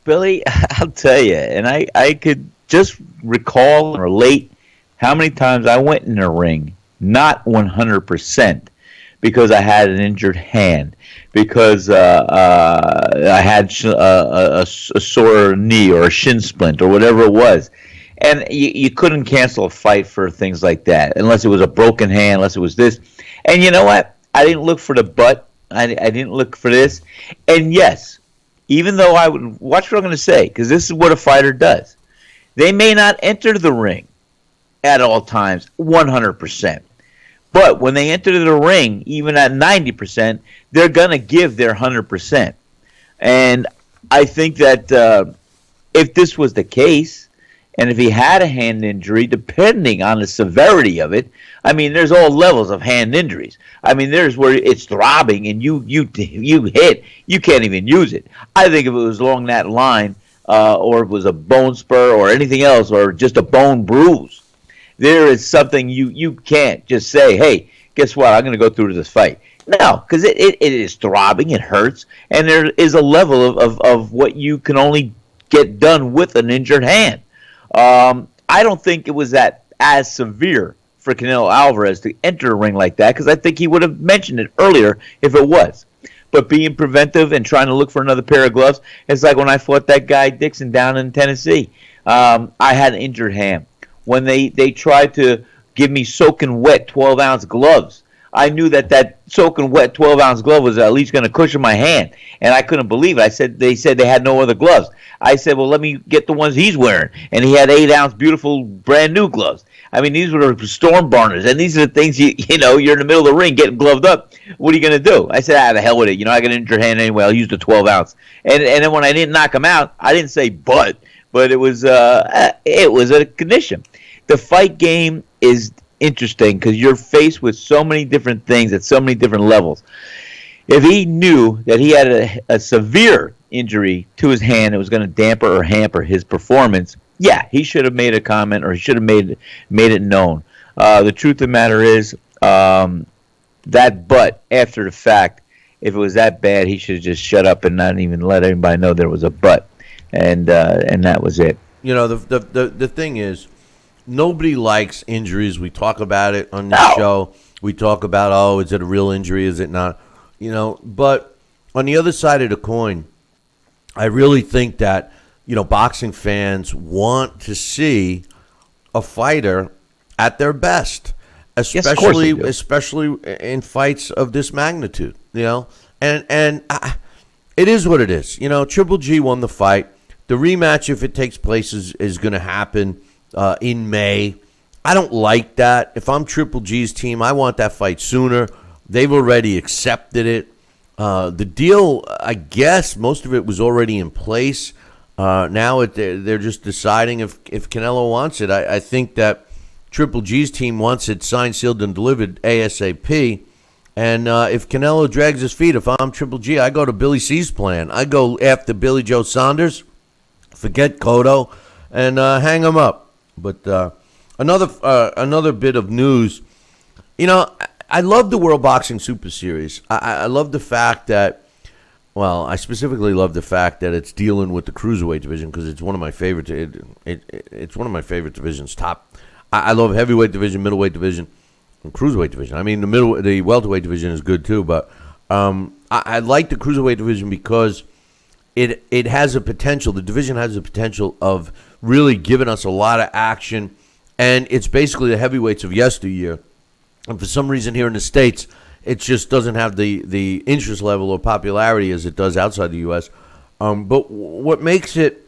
[SPEAKER 4] Billy, I'll tell you, and I could just recall and relate how many times I went in a ring not 100% because I had an injured hand, because I had a sore knee or a shin splint or whatever it was. And you couldn't cancel a fight for things like that unless it was a broken hand, unless it was this. And you know what? I didn't look for the butt. I didn't look for this. And yes, even though I would watch what I'm going to say, because this is what a fighter does. They may not enter the ring at all times 100%. But when they enter the ring, even at 90%, they're going to give their 100%. And I think that if this was the case, and if he had a hand injury, depending on the severity of it, I mean, there's all levels of hand injuries. I mean, there's where it's throbbing and you hit, you can't even use it. I think if it was along that line, or it was a bone spur or anything else, or just a bone bruise, there is something you can't just say, hey, guess what, I'm going to go through this fight. No, because it is throbbing, it hurts, and there is a level of what you can only get done with an injured hand. I don't think it was as severe for Canelo Alvarez to enter a ring like that, because I think he would have mentioned it earlier if it was. But being preventive and trying to look for another pair of gloves, it's like when I fought that guy Dixon down in Tennessee. I had an injured hand. When they tried to give me soaking wet 12-ounce gloves, I knew that soaking wet 12-ounce glove was at least going to cushion my hand, and I couldn't believe it. They said they had no other gloves. I said, well, let me get the ones he's wearing, and he had 8-ounce, beautiful, brand new gloves. I mean, these were storm burners, and these are the things you're in the middle of the ring getting gloved up. What are you going to do? I said, the hell with it. I got an injured hand anyway. I'll use the 12-ounce. And then when I didn't knock him out, I didn't say but it was a condition. The fight game is interesting because you're faced with so many different things at so many different levels. If he knew that he had a severe injury to his hand, it was going to damper or hamper his performance, yeah, he should have made a comment, or he should have made it known. The truth of the matter is that but after the fact, if it was that bad, he should have just shut up and not even let anybody know there was a but, and that was it.
[SPEAKER 3] The thing is, nobody likes injuries. We talk about it on this show. We talk about, is it a real injury? Is it not? But on the other side of the coin, I really think that, boxing fans want to see a fighter at their best, especially in fights of this magnitude, and it is what it is. Triple G won the fight. The rematch, if it takes place, is going to happen in May. I don't like that. If I'm Triple G's team, I want that fight sooner. They've already accepted it. The deal, I guess, most of it was already in place. Now they're just deciding if Canelo wants it. I think that Triple G's team wants it signed, sealed, and delivered ASAP. And if Canelo drags his feet, if I'm Triple G, I go to Billy C's plan. I go after Billy Joe Saunders, forget Cotto, and hang him up. But another bit of news, I love the World Boxing Super Series. I love the fact that, I specifically love the fact that it's dealing with the cruiserweight division because it's one of my favorite. It's one of my favorite divisions. I love heavyweight division, middleweight division, and cruiserweight division. I mean, the welterweight division is good too, but I like the cruiserweight division because it has a potential. The division has the potential of really giving us a lot of action, and it's basically the heavyweights of yesteryear. And for some reason here in the States, it just doesn't have the interest level or popularity as it does outside the U.S. But what makes it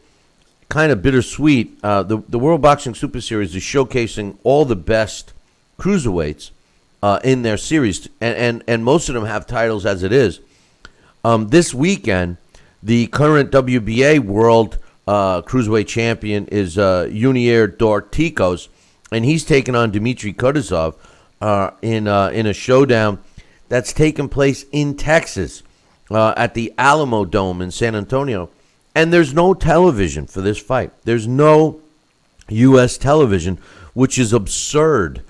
[SPEAKER 3] kind of bittersweet, the World Boxing Super Series is showcasing all the best cruiserweights in their series, and most of them have titles as it is. This weekend, the current WBA World Cruiserweight Champion is Junior Dorticos, and he's taking on Dmitry Kutuzov in a showdown that's taking place in Texas at the Alamo Dome in San Antonio. And there's no television for this fight. There's no U.S. television, which is absurd.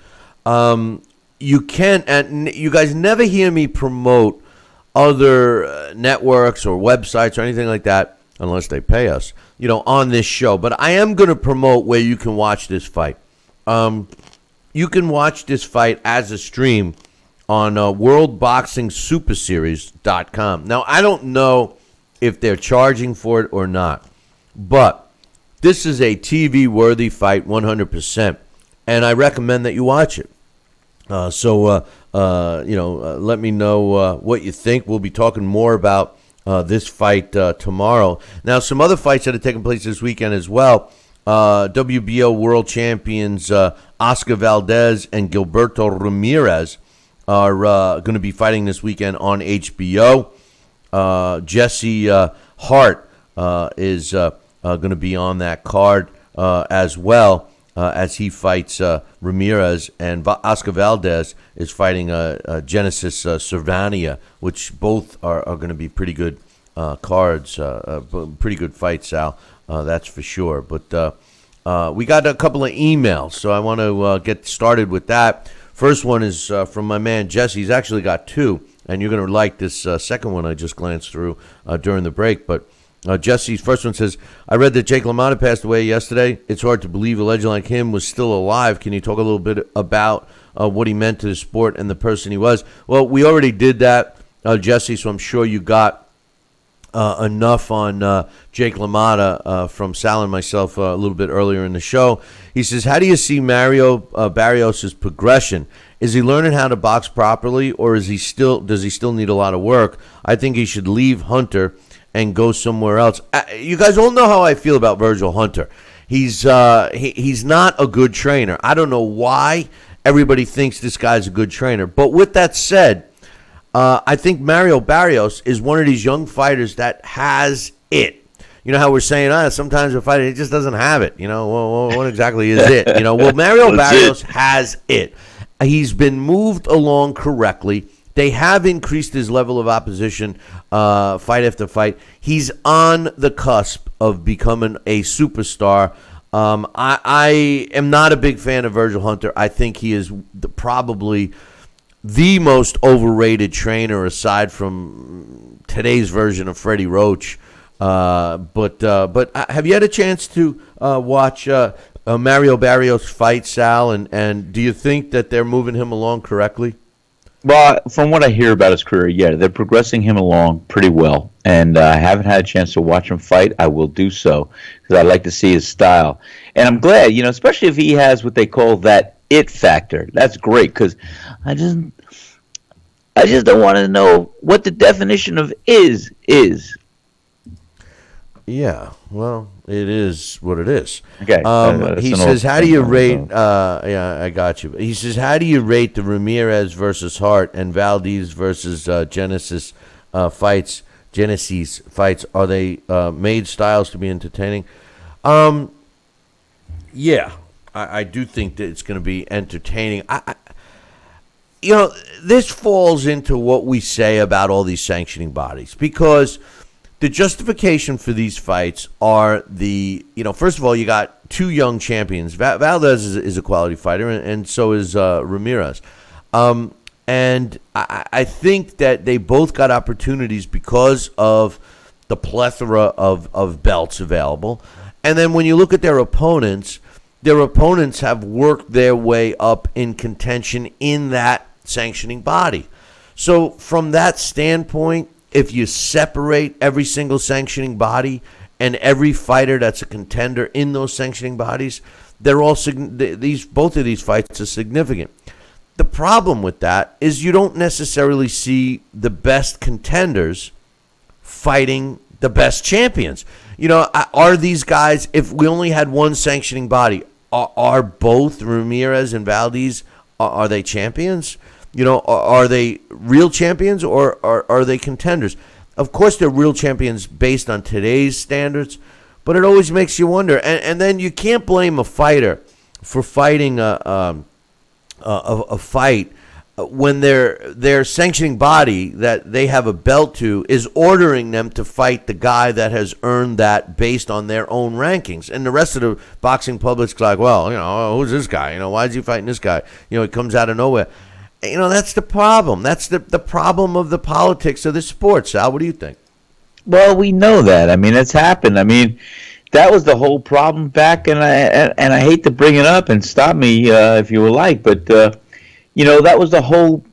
[SPEAKER 3] You can't, and you guys never hear me promote other networks or websites or anything like that unless they pay us, on this show. But I am going to promote where you can watch this fight. You can watch this fight as a stream on worldboxingsuperseries.com. Now, I don't know if they're charging for it or not, but this is a TV-worthy fight 100%, and I recommend that you watch it. Let me know what you think. We'll be talking more about this fight tomorrow. Now, some other fights that are taking place this weekend as well. WBO World Champions Oscar Valdez and Gilberto Ramirez are going to be fighting this weekend on HBO. Jesse Hart is going to be on that card as well as he fights Ramirez, and Oscar Valdez is fighting Genesis Cervania, which both are going to be pretty good cards, pretty good fights, Sal. That's for sure. But we got a couple of emails, so I want to get started with that. First one is from my man Jesse. He's actually got two, and you're going to like this second one I just glanced through during the break. But Jesse's first one says, I read that Jake LaMotta passed away yesterday. It's hard to believe a legend like him was still alive. Can you talk a little bit about what he meant to the sport and the person he was? Well, we already did that, Jesse, so I'm sure you got enough on Jake LaMotta from Sal and myself a little bit earlier in the show. He says, how do you see Mario Barrios' progression? Is he learning how to box properly, or does he still need a lot of work? I think he should leave Hunter and go somewhere else. You guys all know how I feel about Virgil Hunter. He's not a good trainer. I don't know why everybody thinks this guy's a good trainer. But with that said, I think Mario Barrios is one of these young fighters that has it. You know how we're saying, sometimes a fighter, he just doesn't have it. You know, well, what exactly is it? You know, well, Mario Barrios has it. He's been moved along correctly. They have increased his level of opposition fight after fight. He's on the cusp of becoming a superstar. I am not a big fan of Virgil Hunter. I think he is probably the most overrated trainer aside from today's version of Freddie Roach. But have you had a chance to watch Mario Barrios fight, Sal? And do you think that they're moving him along correctly?
[SPEAKER 4] Well, from what I hear about his career, yeah, they're progressing him along pretty well. And I haven't had a chance to watch him fight. I will do so because I like to see his style. And I'm glad, especially if he has what they call that it factor. That's great because I just don't want to know what the definition of is.
[SPEAKER 3] Yeah, well, it is what it is.
[SPEAKER 4] Okay.
[SPEAKER 3] He says, how do you rate... yeah, I got you. He says, how do you rate the Ramirez versus Hart and Valdez versus Genesis fights? Genesis fights, are they made styles to be entertaining? Yeah, I do think that it's going to be entertaining. This falls into what we say about all these sanctioning bodies because... the justification for these fights are first of all, you got two young champions. Valdez is a quality fighter, and so is Ramirez. And I think that they both got opportunities because of the plethora of belts available. And then when you look at their opponents have worked their way up in contention in that sanctioning body. So from that standpoint, if you separate every single sanctioning body and every fighter that's a contender in those sanctioning bodies, they're all both of these fights are significant. The problem with that is you don't necessarily see the best contenders fighting the best champions. Are these guys, if we only had one sanctioning body, are both Ramirez and Valdez, are they champions? Are they real champions or are they contenders? Of course, they're real champions based on today's standards, but it always makes you wonder. And then you can't blame a fighter for fighting a fight when their sanctioning body that they have a belt to is ordering them to fight the guy that has earned that based on their own rankings. And the rest of the boxing public's like, well, who's this guy? Why is he fighting this guy? He comes out of nowhere. That's the problem. That's the problem of the politics of the sport. Sal, what do you think?
[SPEAKER 4] Well, we know that. It's happened. That was the whole problem back, and I hate to bring it up, and stop me if you would like, but that was the whole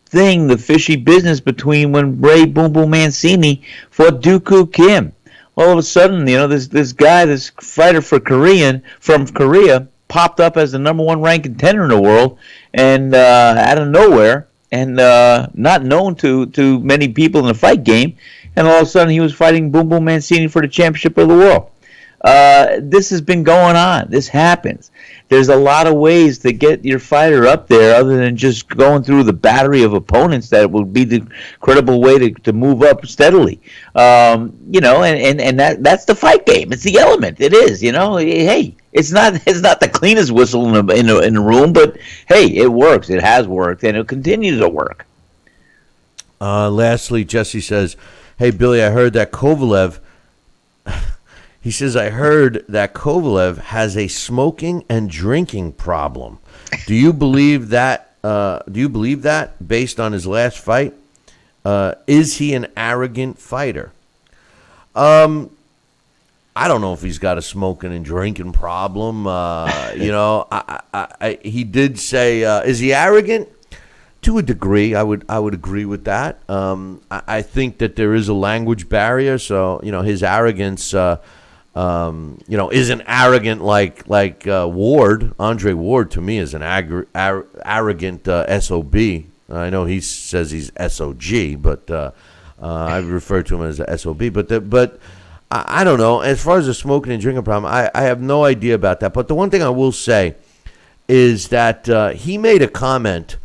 [SPEAKER 4] thing, the fishy business between when Ray Boom Boom Mancini fought Dooku Kim. All of a sudden, this guy, this fighter from Korea, popped up as the number one ranked contender in the world, and out of nowhere, and not known to many people in the fight game, and all of a sudden he was fighting Boom Boom Mancini for the championship of the world. this has been going on. This happens. There's a lot of ways to get your fighter up there other than just going through the battery of opponents that would be the credible way to move up steadily. That's the fight game. It's the element. It is, Hey, it's not the cleanest whistle in a room, but hey, it works. It has worked, and it continues to work.
[SPEAKER 3] Lastly, Jesse says, "Hey Billy, I heard that Kovalev." He says, "I heard that Kovalev has a smoking and drinking problem. Do you believe that? Based on his last fight, is he an arrogant fighter?" I don't know if he's got a smoking and drinking problem. He did say, "Is he arrogant?" To a degree, I would agree with that. I think that there is a language barrier, so his arrogance. Isn't arrogant like Ward. Andre Ward, to me, is an arrogant SOB. I know he says he's SOG, but I refer to him as a SOB. But I don't know. As far as the smoking and drinking problem, I have no idea about that. But the one thing I will say is that he made a comment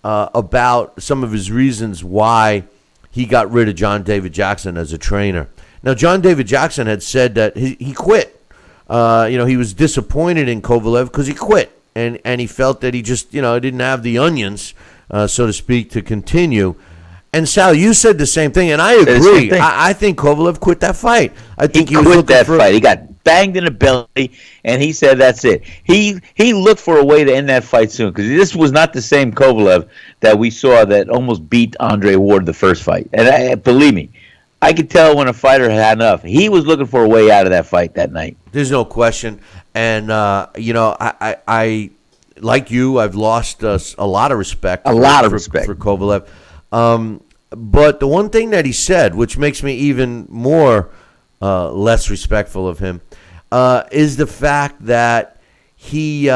[SPEAKER 3] about some of his reasons why he got rid of John David Jackson as a trainer. Now, John David Jackson had said that he quit. He was disappointed in Kovalev because he quit, and he felt that he just, didn't have the onions, so to speak, to continue. And Sal, you said the same thing, and I agree. I think Kovalev quit that fight. I think he
[SPEAKER 4] quit that fight. He got banged in the belly, and he said that's it. He looked for a way to end that fight soon because this was not the same Kovalev that we saw that almost beat Andre Ward the first fight. And believe me, I could tell when a fighter had enough. He was looking for a way out of that fight that night.
[SPEAKER 3] There's no question. And, I like you, I've lost a lot of respect.
[SPEAKER 4] For
[SPEAKER 3] Kovalev. But the one thing that he said, which makes me even more less respectful of him, is the fact that he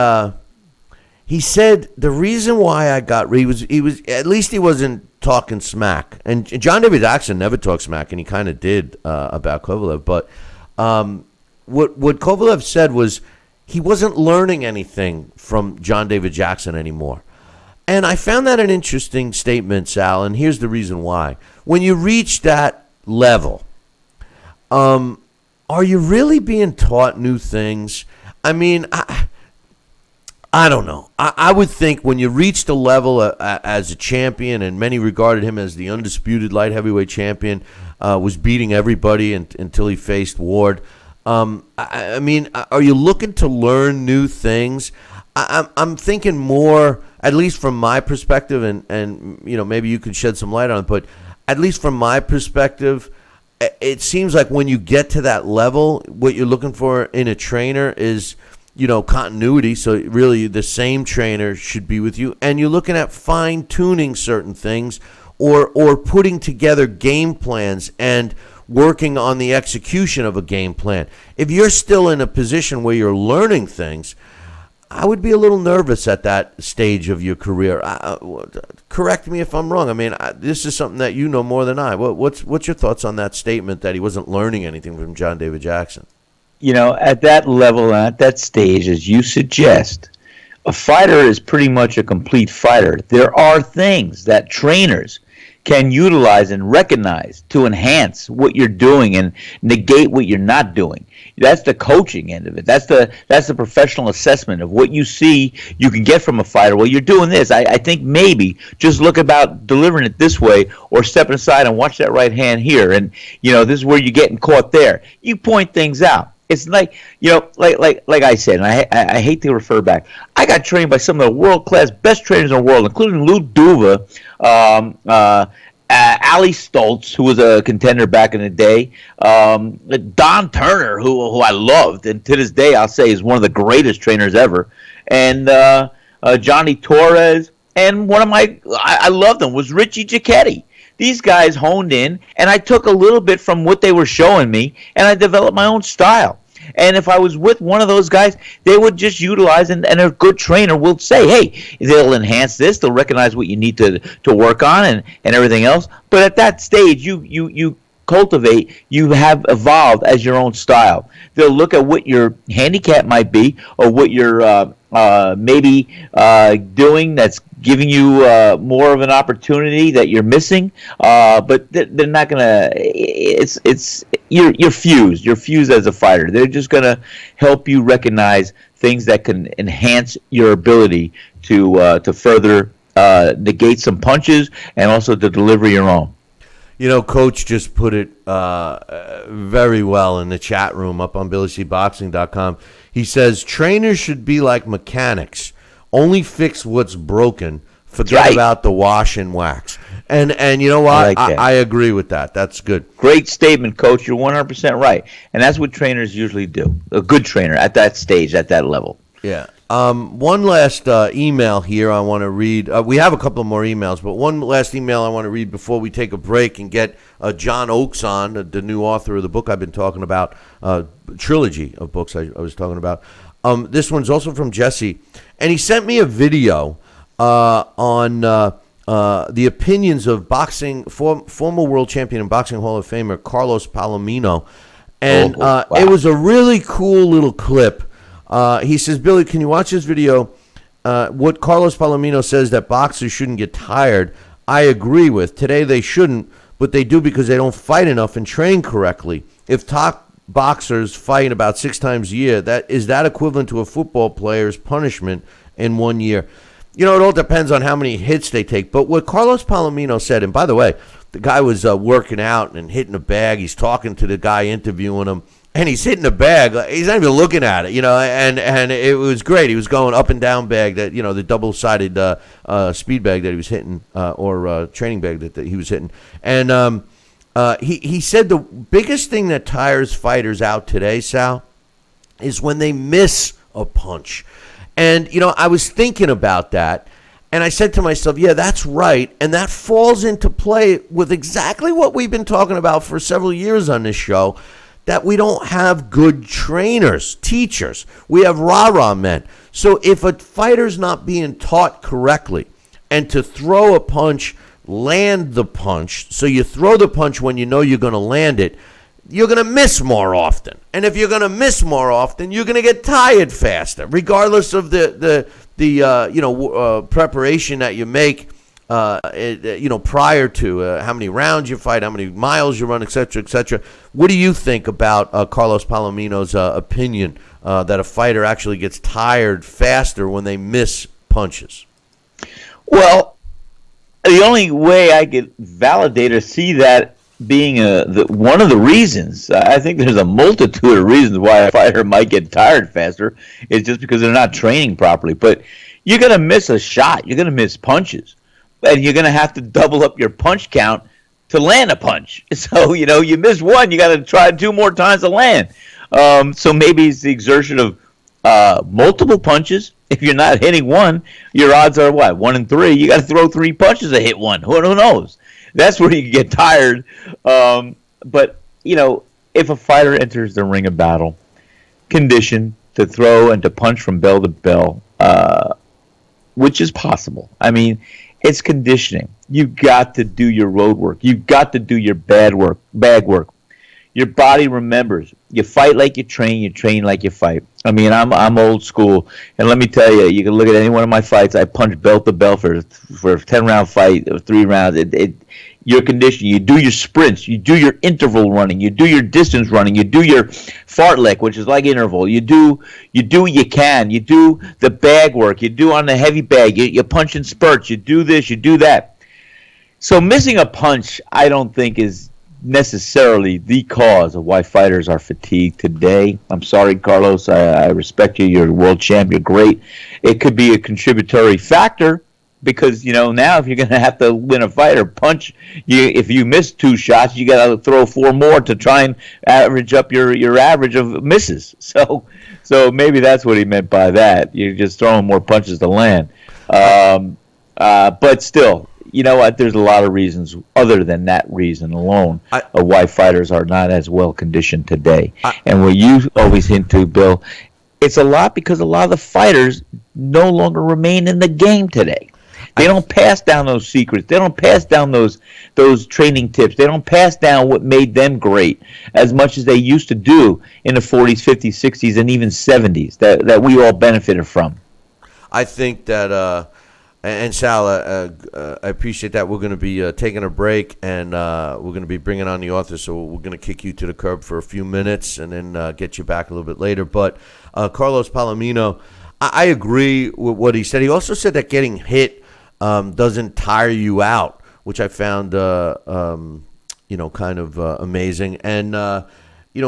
[SPEAKER 3] said the reason why I got he was at least he wasn't talking smack. And John David Jackson never talked smack, and he kind of did about Kovalev. But what Kovalev said was he wasn't learning anything from John David Jackson anymore. And I found that an interesting statement, Sal, and here's the reason why. When you reach that level, are you really being taught new things? I mean, I don't know. I would think when you reach the level as a champion, and many regarded him as the undisputed light heavyweight champion, was beating everybody until he faced Ward. I mean, are you looking to learn new things? I'm thinking more, at least from my perspective, and maybe you could shed some light on it, but at least from my perspective, it seems like when you get to that level, what you're looking for in a trainer is continuity. So really the same trainer should be with you, and you're looking at fine-tuning certain things or putting together game plans and working on the execution of a game plan. If you're still in a position where you're learning things, I would be a little nervous at that stage of your career. Correct me if I'm wrong. I mean, this is something that you know more than I. What's your thoughts on that statement that he wasn't learning anything from John David Jackson?
[SPEAKER 4] At that level and at that stage, as you suggest, a fighter is pretty much a complete fighter. There are things that trainers can utilize and recognize to enhance what you're doing and negate what you're not doing. That's the coaching end of it. That's the professional assessment of what you see you can get from a fighter. Well, you're doing this. I think maybe just look about delivering it this way, or stepping aside and watch that right hand here. And this is where you're getting caught there. You point things out. It's like like I said, and I hate to refer back. I got trained by some of the world-class best trainers in the world, including Lou Duva, Ali Stoltz, who was a contender back in the day, Don Turner, who I loved, and to this day I'll say is one of the greatest trainers ever, and Johnny Torres, and one of I loved them was Richie Giacchetti. These guys honed in, and I took a little bit from what they were showing me, and I developed my own style. And if I was with one of those guys, they would just utilize, and a good trainer will say, hey, they'll enhance this, they'll recognize what you need to work on and everything else. But at that stage, you cultivate, you have evolved as your own style. They'll look at what your handicap might be, or what you're maybe doing that's giving you more of an opportunity that you're missing. But they're not gonna. You're fused. You're fused as a fighter. They're just gonna help you recognize things that can enhance your ability to further negate some punches and also to deliver your own.
[SPEAKER 3] You know, Coach just put it very well in the chat room up on BillyCBoxing.com. He says, trainers should be like mechanics. Only fix what's broken. Forget about the wash and wax. And you know what? I agree with that. That's good.
[SPEAKER 4] Great statement, Coach. You're 100% right. And that's what trainers usually do. A good trainer at that stage, at that level.
[SPEAKER 3] Yeah. One last email here I want to read. We have a couple more emails, but one last email I want to read before we take a break and get John Oakes on, the new author of the book I've been talking about, trilogy of books I was talking about. This one's also from Jesse, and he sent me a video on the opinions of boxing former world champion and boxing Hall of Famer Carlos Palomino, and it was a really cool little clip. He says, Billy, can you watch this video? What Carlos Palomino says, that boxers shouldn't get tired, I agree with. Today they shouldn't, but they do because they don't fight enough and train correctly. If top boxers fight about 6 times a year, that equivalent to a football player's punishment in 1 year? You know, it all depends on how many hits they take. But what Carlos Palomino said, and by the way, the guy was working out and hitting a bag. He's talking to the guy interviewing him. And he's hitting the bag. He's not even looking at it, you know. And it was great. He was going up and down bag, that, you know, the double-sided speed bag that he was hitting, or training bag that he was hitting. And he said the biggest thing that tires fighters out today, Sal, is when they miss a punch. And, you know, I was thinking about that, and I said to myself, yeah, that's right. And that falls into play with exactly what we've been talking about for several years on this show, that we don't have good trainers, teachers. We have rah-rah men. So if a fighter's not being taught correctly, and to throw a punch, land the punch, so you throw the punch when you know you're going to land it, you're going to miss more often. And if you're going to miss more often, you're going to get tired faster, regardless of the preparation that you make, prior to how many rounds you fight, how many miles you run, et cetera, et cetera. What do you think about Carlos Palomino's opinion that a fighter actually gets tired faster when they miss punches?
[SPEAKER 4] Well, the only way I could validate or see that being one of the reasons, I think there's a multitude of reasons why a fighter might get tired faster, is just because they're not training properly. But you're going to miss a shot. You're going to miss punches. And you're going to have to double up your punch count to land a punch. So, you know, you miss one, you got to try 2 more times to land. So maybe it's the exertion of multiple punches. If you're not hitting one, your odds are what? 1 in 3. You got to throw 3 punches to hit one. Who knows? That's where you get tired. But, you know, if a fighter enters the ring of battle, conditioned to throw and to punch from bell to bell, which is possible. I mean, it's conditioning. You've got to do your road work. You've got to do your bag work. Your body remembers. You fight like you train like you fight. I mean, I'm old school, and let me tell you, you can look at any one of my fights. I punch belt to belt for a 10-round fight, or 3 rounds. Your conditioning. You do your sprints. You do your interval running. You do your distance running. You do your fartlek, which is like interval. You do what you can. You do the bag work. You do on the heavy bag. You punch in spurts. You do this. You do that. So missing a punch, I don't think is necessarily the cause of why fighters are fatigued today. I'm sorry, Carlos. I respect you. You're a world champ. You're great. It could be a contributory factor because, you know, now if you're going to have to win a fight or punch, if you miss 2 shots, you got to throw 4 more to try and average up your average of misses. So maybe that's what he meant by that. You're just throwing more punches to land. But still, you know what? There's a lot of reasons other than that reason alone of why fighters are not as well conditioned today. And what you always hint to, Bill, it's a lot because a lot of the fighters no longer remain in the game today. They don't pass down those secrets. They don't pass down those training tips. They don't pass down what made them great as much as they used to do in the 40s, 50s, 60s, and even 70s that we all benefited from.
[SPEAKER 3] I think that, and Sal, I appreciate that. We're going to be taking a break, and we're going to be bringing on the author, so we're going to kick you to the curb for a few minutes and then get you back a little bit later. But Carlos Palomino, I agree with what he said. He also said that getting hit doesn't tire you out, which I found, kind of amazing. And,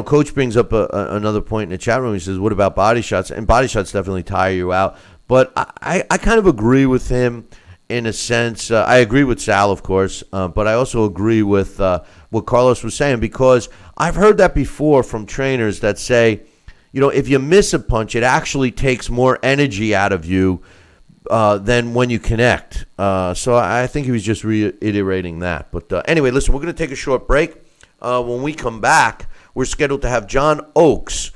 [SPEAKER 3] Coach brings up another point in the chat room. He says, what about body shots? And body shots definitely tire you out. But I kind of agree with him in a sense. I agree with Sal, of course, but I also agree with what Carlos was saying, because I've heard that before from trainers that say, if you miss a punch, it actually takes more energy out of you than when you connect. So I think he was just reiterating that. But anyway, listen, we're going to take a short break. When we come back, we're scheduled to have John Oakes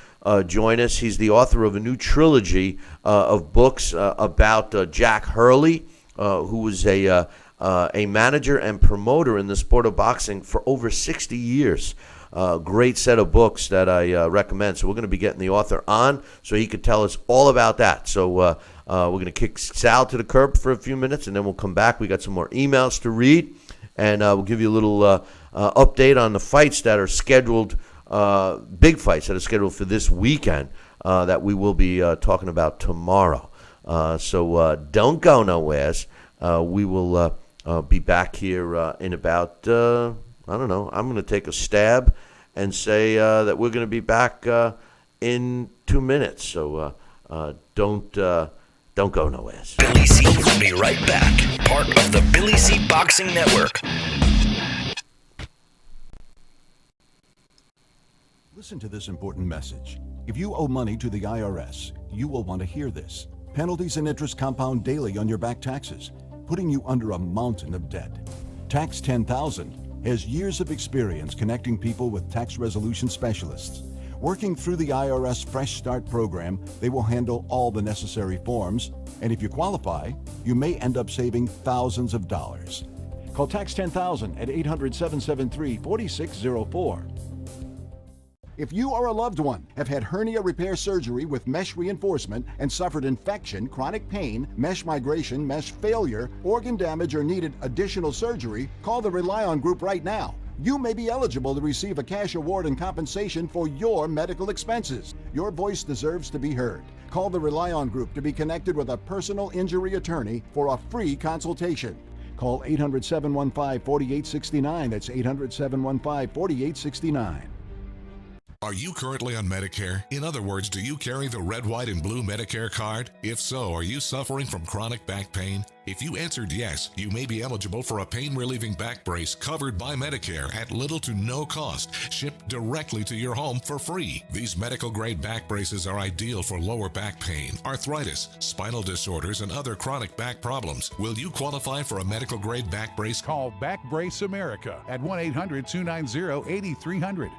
[SPEAKER 3] join us. He's the author of a new trilogy of books about Jack Hurley, who was a manager and promoter in the sport of boxing for over 60 years. Great set of books that I recommend. So we're going to be getting the author on so he could tell us all about that. So we're going to kick Sal to the curb for a few minutes, and then we'll come back. We got some more emails to read, and we'll give you a little update on the fights that are scheduled, big fights that are scheduled for this weekend that we will be talking about tomorrow. So don't go nowhere. We will be back here in about, I don't know, I'm going to take a stab and say that we're going to be back in 2 minutes. So don't go nowhere.
[SPEAKER 1] Billy C will be right back. Part of the Billy C Boxing Network.
[SPEAKER 7] Listen to this important message. If you owe money to the IRS, you will want to hear this. Penalties and interest compound daily on your back taxes, putting you under a mountain of debt. Tax 10,000 has years of experience connecting people with tax resolution specialists. Working through the IRS Fresh Start program, they will handle all the necessary forms, and if you qualify, you may end up saving thousands of dollars. Call Tax 10,000 at 800-773-4604. If you or a loved one have had hernia repair surgery with mesh reinforcement and suffered infection, chronic pain, mesh migration, mesh failure, organ damage, or needed additional surgery, call the Rely On Group right now. You may be eligible to receive a cash award and compensation for your medical expenses. Your voice deserves to be heard. Call the Rely On Group to be connected with a personal injury attorney for a free consultation. Call 800-715-4869. That's 800-715-4869.
[SPEAKER 8] Are you currently on Medicare? In other words, do you carry the red, white, and blue Medicare card? If so, are you suffering from chronic back pain? If you answered yes, you may be eligible for a pain-relieving back brace covered by Medicare at little to no cost, shipped directly to your home for free. These medical-grade back braces are ideal for lower back pain, arthritis, spinal disorders, and other chronic back problems. Will you qualify for a medical-grade back brace?
[SPEAKER 9] Call Back Brace America at 1-800-290-8300.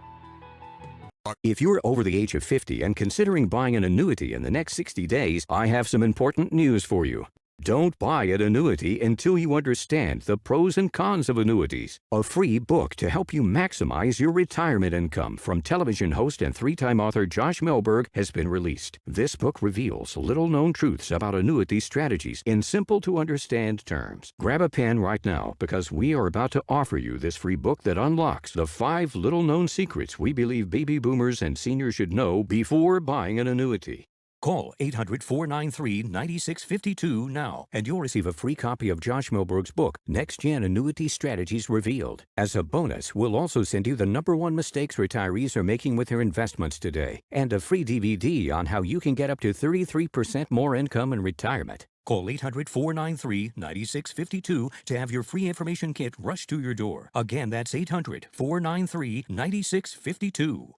[SPEAKER 5] If you're over the age of 50 and considering buying an annuity in the next 60 days, I have some important news for you. Don't buy an annuity until you understand the pros and cons of annuities. A free book to help you maximize your retirement income from television host and three-time author Josh Melberg has been released. This book reveals little-known truths about annuity strategies in simple-to-understand terms. Grab a pen right now because we are about to offer you this free book that unlocks the 5 little-known secrets we believe baby boomers and seniors should know before buying an annuity. Call 800-493-9652 now, and you'll receive a free copy of Josh Melberg's book, Next Gen Annuity Strategies Revealed. As a bonus, we'll also send you the #1 mistakes retirees are making with their investments today, and a free DVD on how you can get up to 33% more income in retirement. Call 800-493-9652 to have your free information kit rushed to your door. Again, that's 800-493-9652.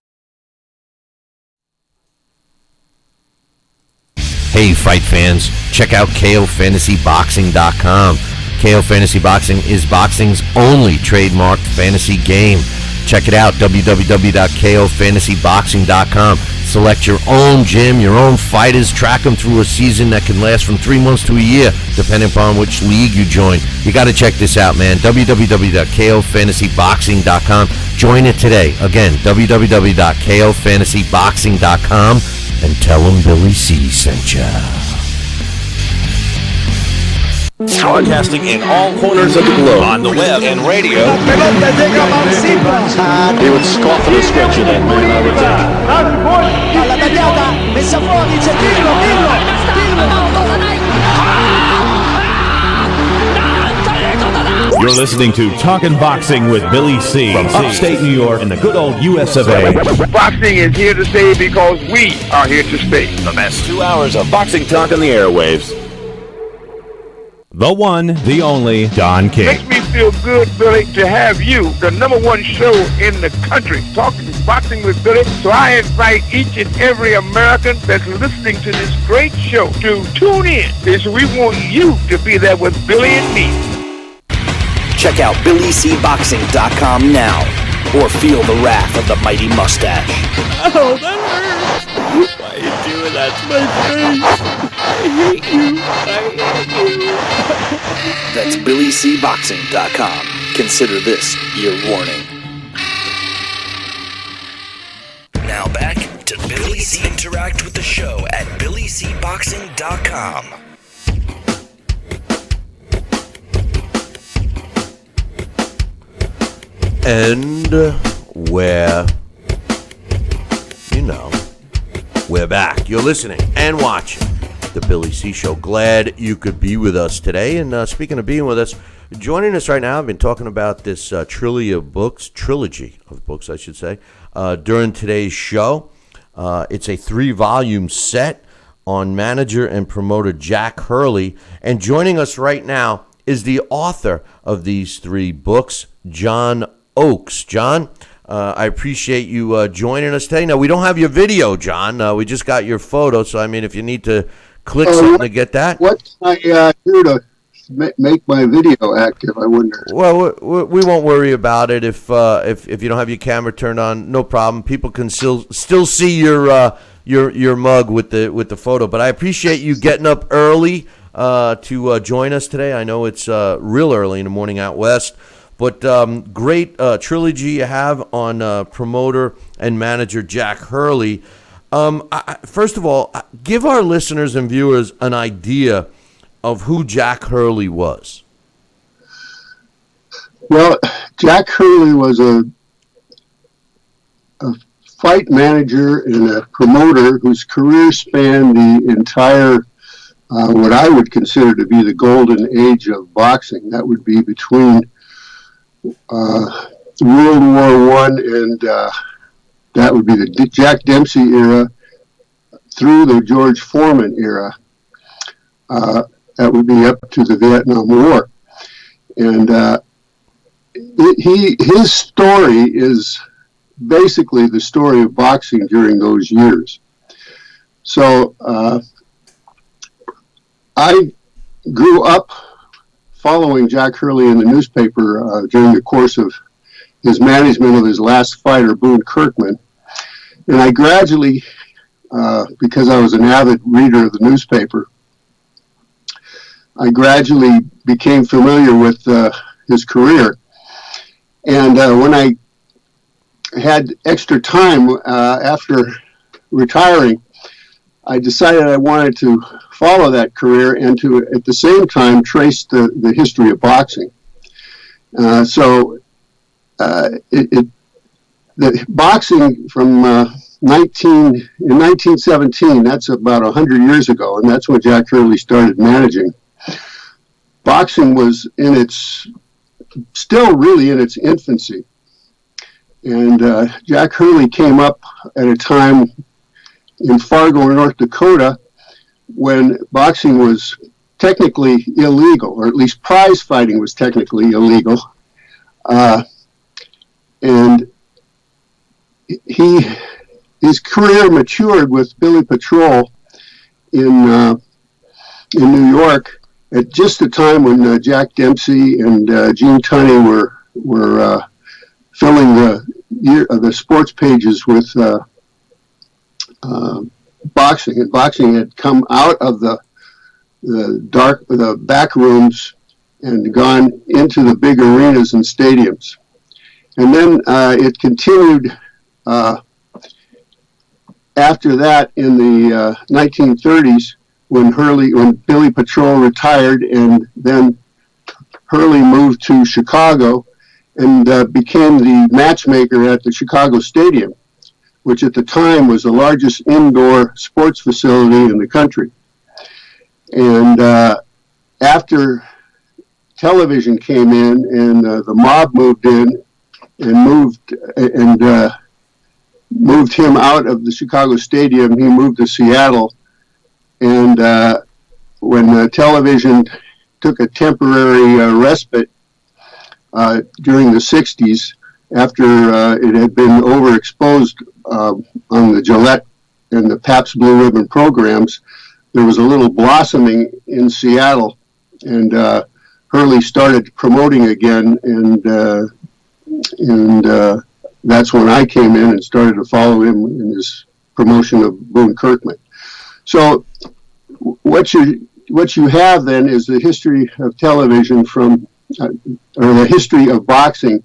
[SPEAKER 3] Hey, fight fans, check out KOFantasyBoxing.com. KO Fantasy Boxing is boxing's only trademarked fantasy game. Check it out, www.KOFantasyBoxing.com. select your own gym, your own fighters, track them through a season that can last from 3 months to a year, depending upon which league you join. You got to check this out, man. www.kofantasyboxing.com. Join it today. Again, www.kofantasyboxing.com, and tell them Billy C sent ya.
[SPEAKER 1] Broadcasting in all corners of the globe, on the web and radio.
[SPEAKER 12] He would scoff at the stretch of that man, I would think.
[SPEAKER 13] Palla tagliata, messa fuori, c'è Pirlo.
[SPEAKER 14] You're listening to Talkin' Boxing with Billy C. from upstate New York in the good old US of A.
[SPEAKER 2] Boxing is here to stay because we are here to stay.
[SPEAKER 1] The best 2 hours of boxing talk on the airwaves.
[SPEAKER 14] The one, the only, Don King.
[SPEAKER 2] Makes me feel good, Billy, to have you, the #1 show in the country, talking boxing with Billy. So I invite each and every American that's listening to this great show to tune in, because we want you to be there with Billy and me.
[SPEAKER 1] Check out BillyCBoxing.com now, or feel the wrath of the mighty mustache.
[SPEAKER 13] Oh, that hurts. Why are you doing that to my face? I hate you.
[SPEAKER 1] That's BillyCBoxing.com. Consider this your warning. Now back to Billy C. Interact with the show at BillyCBoxing.com.
[SPEAKER 3] And we're back. You're listening and watching the Billy C Show. Glad you could be with us today. And speaking of being with us, joining us right now, I've been talking about this trilogy of books, I should say, during today's show. It's a 3-volume set on manager and promoter Jack Hurley. And joining us right now is the author of these 3 books, John Oakes. John, I appreciate you joining us today. Now, we don't have your video, John. We just got your photo. So, I mean, if you need to click something to get that.
[SPEAKER 12] What can I do to make my video active, I wonder?
[SPEAKER 3] Well, we won't worry about it if you don't have your camera turned on. No problem. People can still see your mug with the photo. But I appreciate you getting up early to join us today. I know it's real early in the morning out west. But great trilogy you have on promoter and manager Jack Hurley. First of all, give our listeners and viewers an idea of who Jack Hurley was.
[SPEAKER 12] Well, Jack Hurley was a fight manager and a promoter whose career spanned the entire, what I would consider to be the golden age of boxing. That would be between World War I and that would be the Jack Dempsey era through the George Foreman era. That would be up to the Vietnam War. And his story is basically the story of boxing during those years. So I grew up following Jack Hurley in the newspaper during the course of his management of his last fighter, Boone Kirkman. And I gradually, because I was an avid reader of the newspaper, I gradually became familiar with his career. And when I had extra time after retiring, I decided I wanted to follow that career and to, at the same time, trace the history of boxing. The boxing from in 1917, that's about 100 years ago, and that's when Jack Hurley started managing. Boxing was still really in its infancy. And Jack Hurley came up at a time in Fargo, North Dakota, when boxing was technically illegal, or at least prize fighting was technically illegal. And his career matured with Billy Patrol in New York at just the time when Jack Dempsey and Gene Tunney were filling the sports pages with boxing, and boxing had come out of the back rooms and gone into the big arenas and stadiums. And then it continued after that in the 1930s when Billy Patrol retired, and then Hurley moved to Chicago and became the matchmaker at the Chicago Stadium, which at the time was the largest indoor sports facility in the country. And after television came in and the mob moved in and moved him out of the Chicago Stadium, he moved to Seattle. And when television took a temporary respite during the 60s, after it had been overexposed on the Gillette and the Pabst Blue Ribbon programs, there was a little blossoming in Seattle, and Hurley started promoting again, and that's when I came in and started to follow him in his promotion of Boone-Kirkman. So what you have then is the history of television from, or the history of boxing,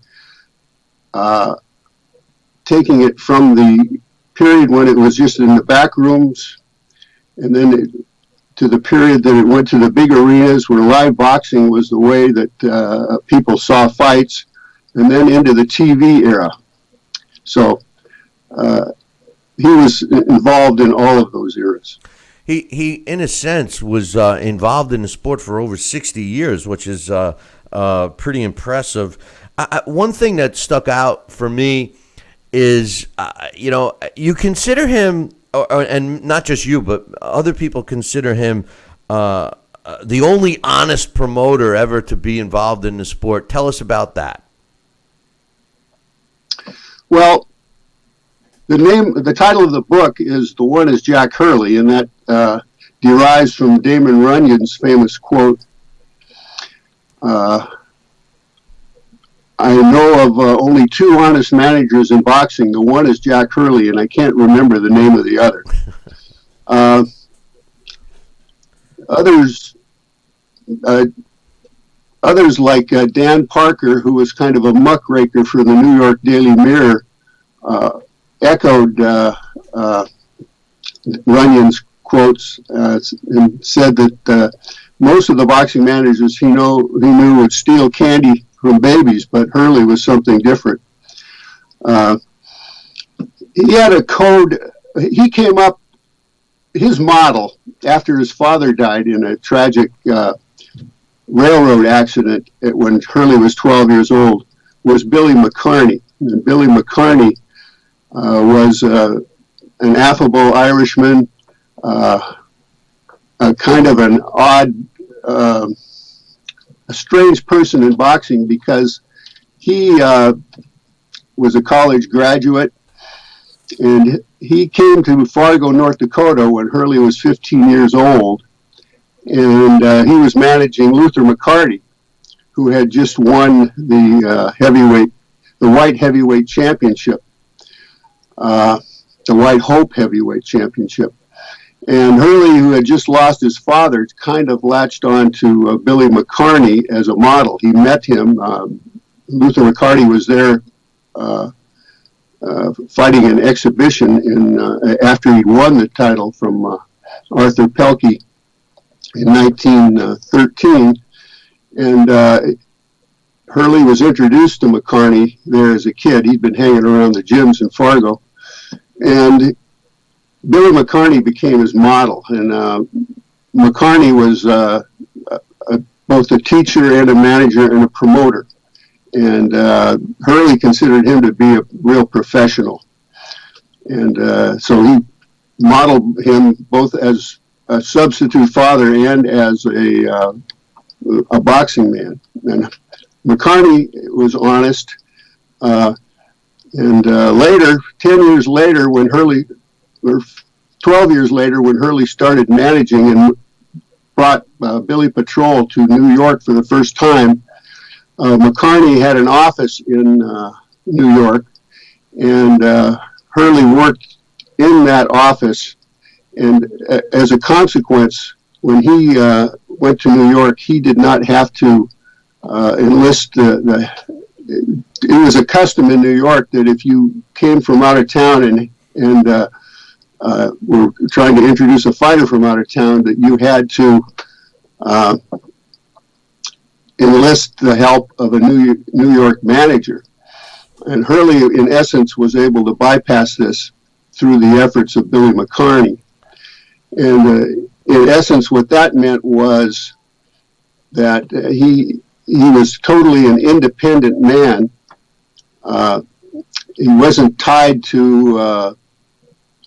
[SPEAKER 12] taking it from the period when it was just in the back rooms, and then to the period that it went to the big arenas where live boxing was the way that people saw fights, and then into the TV era. So he was involved in all of those eras.
[SPEAKER 3] He in a sense, was involved in the sport for over 60 years, which is pretty impressive. One thing that stuck out for me is, you consider him, and not just you, but other people consider him the only honest promoter ever to be involved in the sport. Tell us about that.
[SPEAKER 12] Well, the title of the book is The One is Jack Hurley, and that derives from Damon Runyon's famous quote, I know of only two honest managers in boxing. The one is Jack Hurley, and I can't remember the name of the other. Others like Dan Parker, who was kind of a muckraker for the New York Daily Mirror, echoed Runyon's quotes and said that most of the boxing managers he knew would steal candy from babies, but Hurley was something different. He had a code. He came up, his model, after his father died in a tragic railroad accident when Hurley was 12 years old, was Billy McCarney. And Billy McCarney was an affable Irishman, a kind of an odd, a strange person in boxing, because he was a college graduate, and he came to Fargo, North Dakota when Hurley was 15 years old, and he was managing Luther McCarty, who had just won the white heavyweight championship, the White Hope heavyweight championship. And Hurley, who had just lost his father, kind of latched on to Billy McCarney as a model. He met him. Luther McCarty was there fighting an exhibition after he'd won the title from Arthur Pelkey in 1913. And Hurley was introduced to McCarney there as a kid. He'd been hanging around the gyms in Fargo. And Billy McCarney became his model, and McCarney was both a teacher and a manager and a promoter, and Hurley considered him to be a real professional, and so he modeled him both as a substitute father and as a boxing man. And McCarney was honest, and later, 10 years later, when Hurley, or 12 years later, when Hurley started managing and brought Billy Patrol to New York for the first time, McCarney had an office in New York, and Hurley worked in that office, and as a consequence, when he went to New York, he did not have to enlist it was a custom in New York that if you came from out of town and were trying to introduce a fighter from out of town, that you had to enlist the help of a New York manager. And Hurley, in essence, was able to bypass this through the efforts of Billy McCartney. And in essence, what that meant was that he was totally an independent man. He wasn't tied to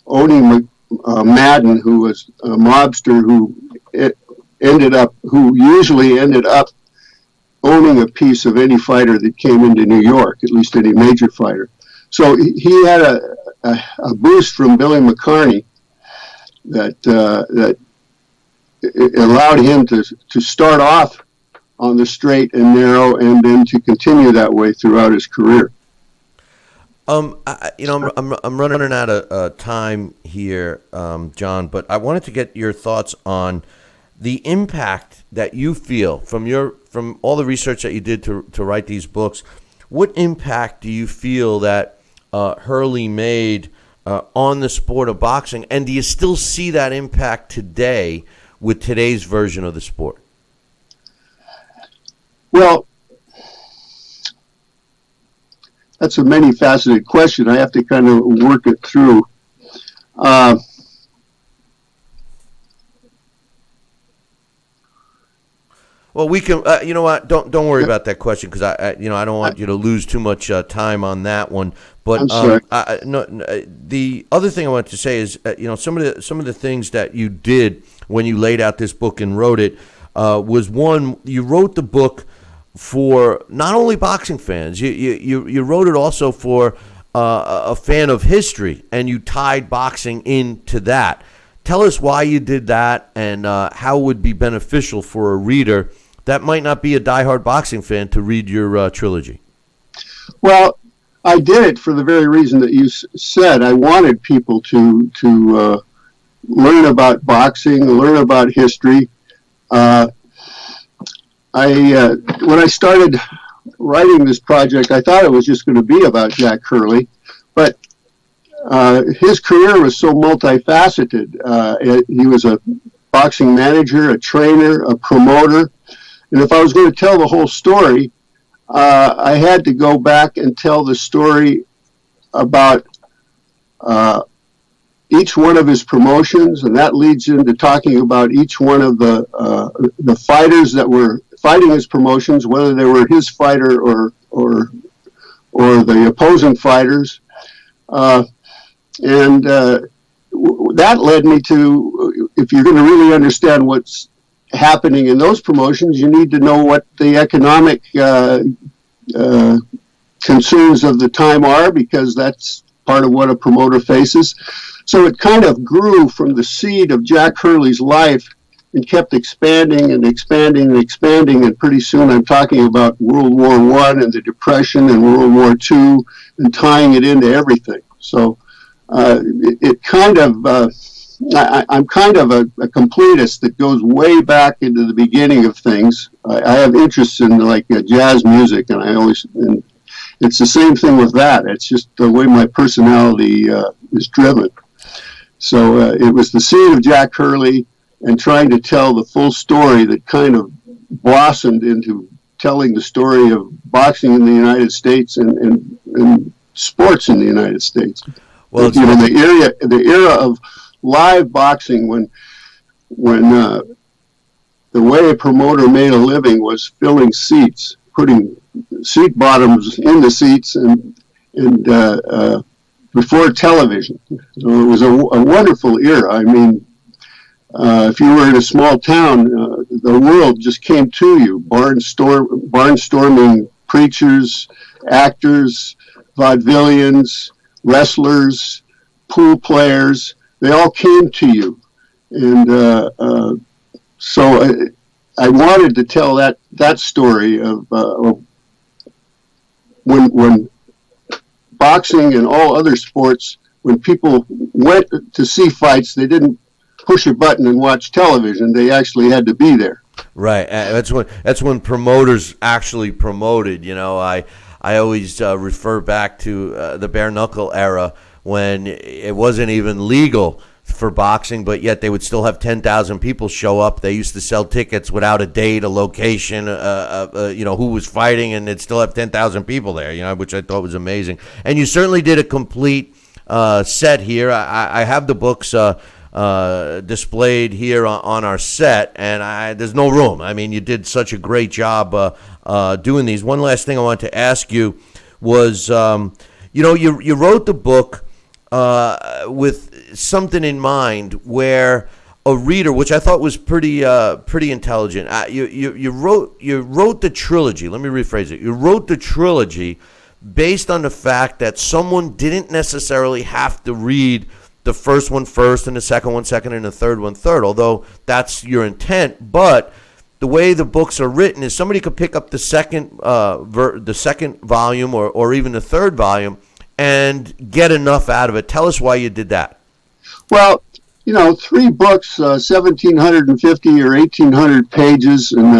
[SPEAKER 12] owning Madden, who was a mobster who usually ended up owning a piece of any fighter that came into New York, at least any major fighter. So he had a boost from Billy McCartney that allowed him to start off on the straight and narrow, and then to continue that way throughout his career.
[SPEAKER 3] I'm running out of time here, John, but I wanted to get your thoughts on the impact that you feel from all the research that you did to write these books. What impact do you feel that Hurley made on the sport of boxing, and do you still see that impact today with today's version of the sport?
[SPEAKER 12] Well, that's a many-faceted question. I have to kind of work it through.
[SPEAKER 3] Well, we can. You know what? Don't worry about that question, because I don't want you to lose too much time on that one. But
[SPEAKER 12] I'm sorry.
[SPEAKER 3] The other thing I wanted to say is, some of the things that you did when you laid out this book and wrote it was, one, you wrote the book for not only boxing fans. You wrote it also for a fan of history, and you tied boxing into that. Tell us why you did that, and how it would be beneficial for a reader that might not be a diehard boxing fan to read your trilogy.
[SPEAKER 12] Well, I did it for the very reason that you said. I wanted people to learn about boxing, learn about history. When I started writing this project, I thought it was just going to be about Jack Hurley, but his career was so multifaceted. He was a boxing manager, a trainer, a promoter, and if I was going to tell the whole story, I had to go back and tell the story about each one of his promotions, and that leads into talking about each one of the fighters that were fighting his promotions, whether they were his fighter or the opposing fighters, and that led me to, if you're going to really understand what's happening in those promotions, you need to know what the economic concerns of the time are, because that's part of what a promoter faces. So it kind of grew from the seed of Jack Hurley's life and kept expanding and expanding and expanding, and pretty soon I'm talking about World War I and the Depression and World War II, and tying it into everything. So it kind of, I'm kind of a completist that goes way back into the beginning of things. I have interests in jazz music, and it's the same thing with that. It's just the way my personality is driven. So it was the seed of Jack Hurley and trying to tell the full story that kind of blossomed into telling the story of boxing in the United States and sports in the United States. Well, the era of live boxing, when the way a promoter made a living was filling seats, putting seat bottoms in the seats, and before television. So it was a wonderful era. I mean, if you were in a small town, the world just came to you. Barnstorming preachers, actors, vaudevillians, wrestlers, pool players, they all came to you. And so I wanted to tell that story of when boxing and all other sports when people went to see fights, they didn't push a button and watch television. They actually had to be there.
[SPEAKER 3] Right. That's when promoters actually promoted. I always refer back to the bare knuckle era when it wasn't even legal for boxing, but yet they would still have 10,000 people show up. They used to sell tickets without a date, a location, who was fighting, and they'd still have 10,000 people there, which I thought was amazing. And you certainly did a complete set here. I have the books displayed here on our set, and there's no room. I mean, you did such a great job doing these. One last thing I wanted to ask you was, you wrote the book with something in mind where a reader, which I thought was pretty intelligent. You wrote the trilogy. Let me rephrase it. You wrote the trilogy based on the fact that someone didn't necessarily have to read the first one first and the second one second and the third one third, although that's your intent. But the way the books are written is somebody could pick up the second volume or even the third volume and get enough out of it. Tell us why you did that.
[SPEAKER 12] Well, 3 books, 1,750 or 1,800 pages and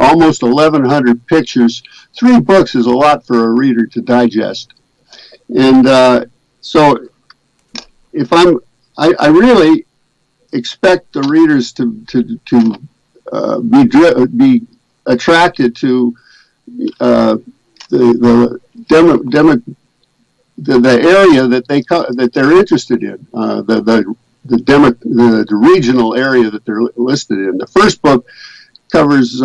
[SPEAKER 12] almost 1,100 pictures. 3 books is a lot for a reader to digest. And so if I really expect the readers to be attracted to the area that they're interested in, the regional area that they're listed in. The first book covers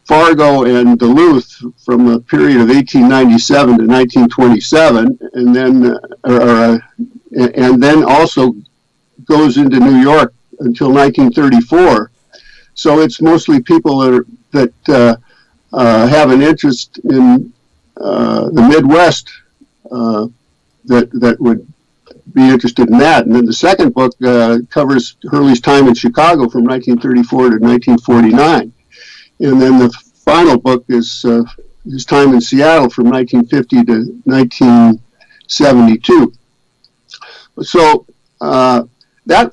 [SPEAKER 12] Fargo and Duluth from a period of 1897 to 1927, and then also goes into New York until 1934. So it's mostly people that have an interest in the Midwest that would be interested in that. And then the second book covers Hurley's time in Chicago from 1934 to 1949. And then the final book is his time in Seattle from 1950 to 1972. So that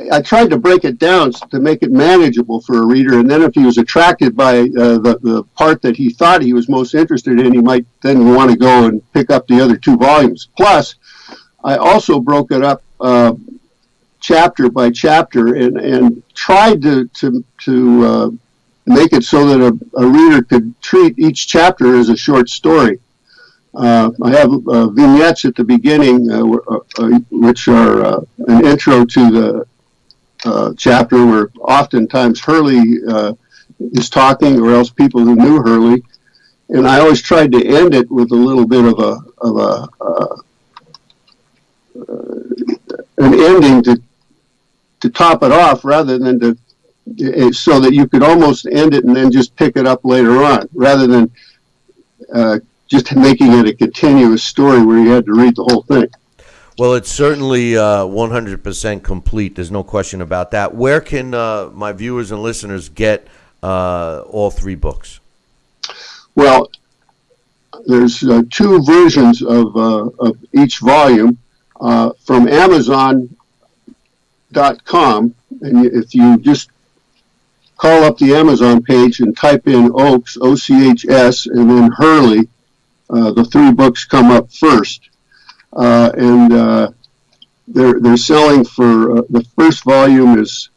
[SPEAKER 12] I tried to break it down to make it manageable for a reader, and then if he was attracted by the part that he thought he was most interested in, he might then want to go and pick up the other 2 volumes. Plus, I also broke it up chapter by chapter and tried to make it so that a reader could treat each chapter as a short story. I have vignettes at the beginning, which are an intro to the chapter where oftentimes Hurley is talking, or else people who knew Hurley. And I always tried to end it with a little bit of an ending to top it off, rather than so that you could almost end it and then just pick it up later on, rather than just making it a continuous story where you had to read the whole thing.
[SPEAKER 3] Well, it's certainly 100% complete. There's no question about that. Where can my viewers and listeners get all 3 books?
[SPEAKER 12] Well, there's 2 versions of each volume from Amazon.com, and if you just call up the Amazon page and type in Oaks, O-C-H-S, and then Hurley, the 3 books come up first. And they're selling for the first volume is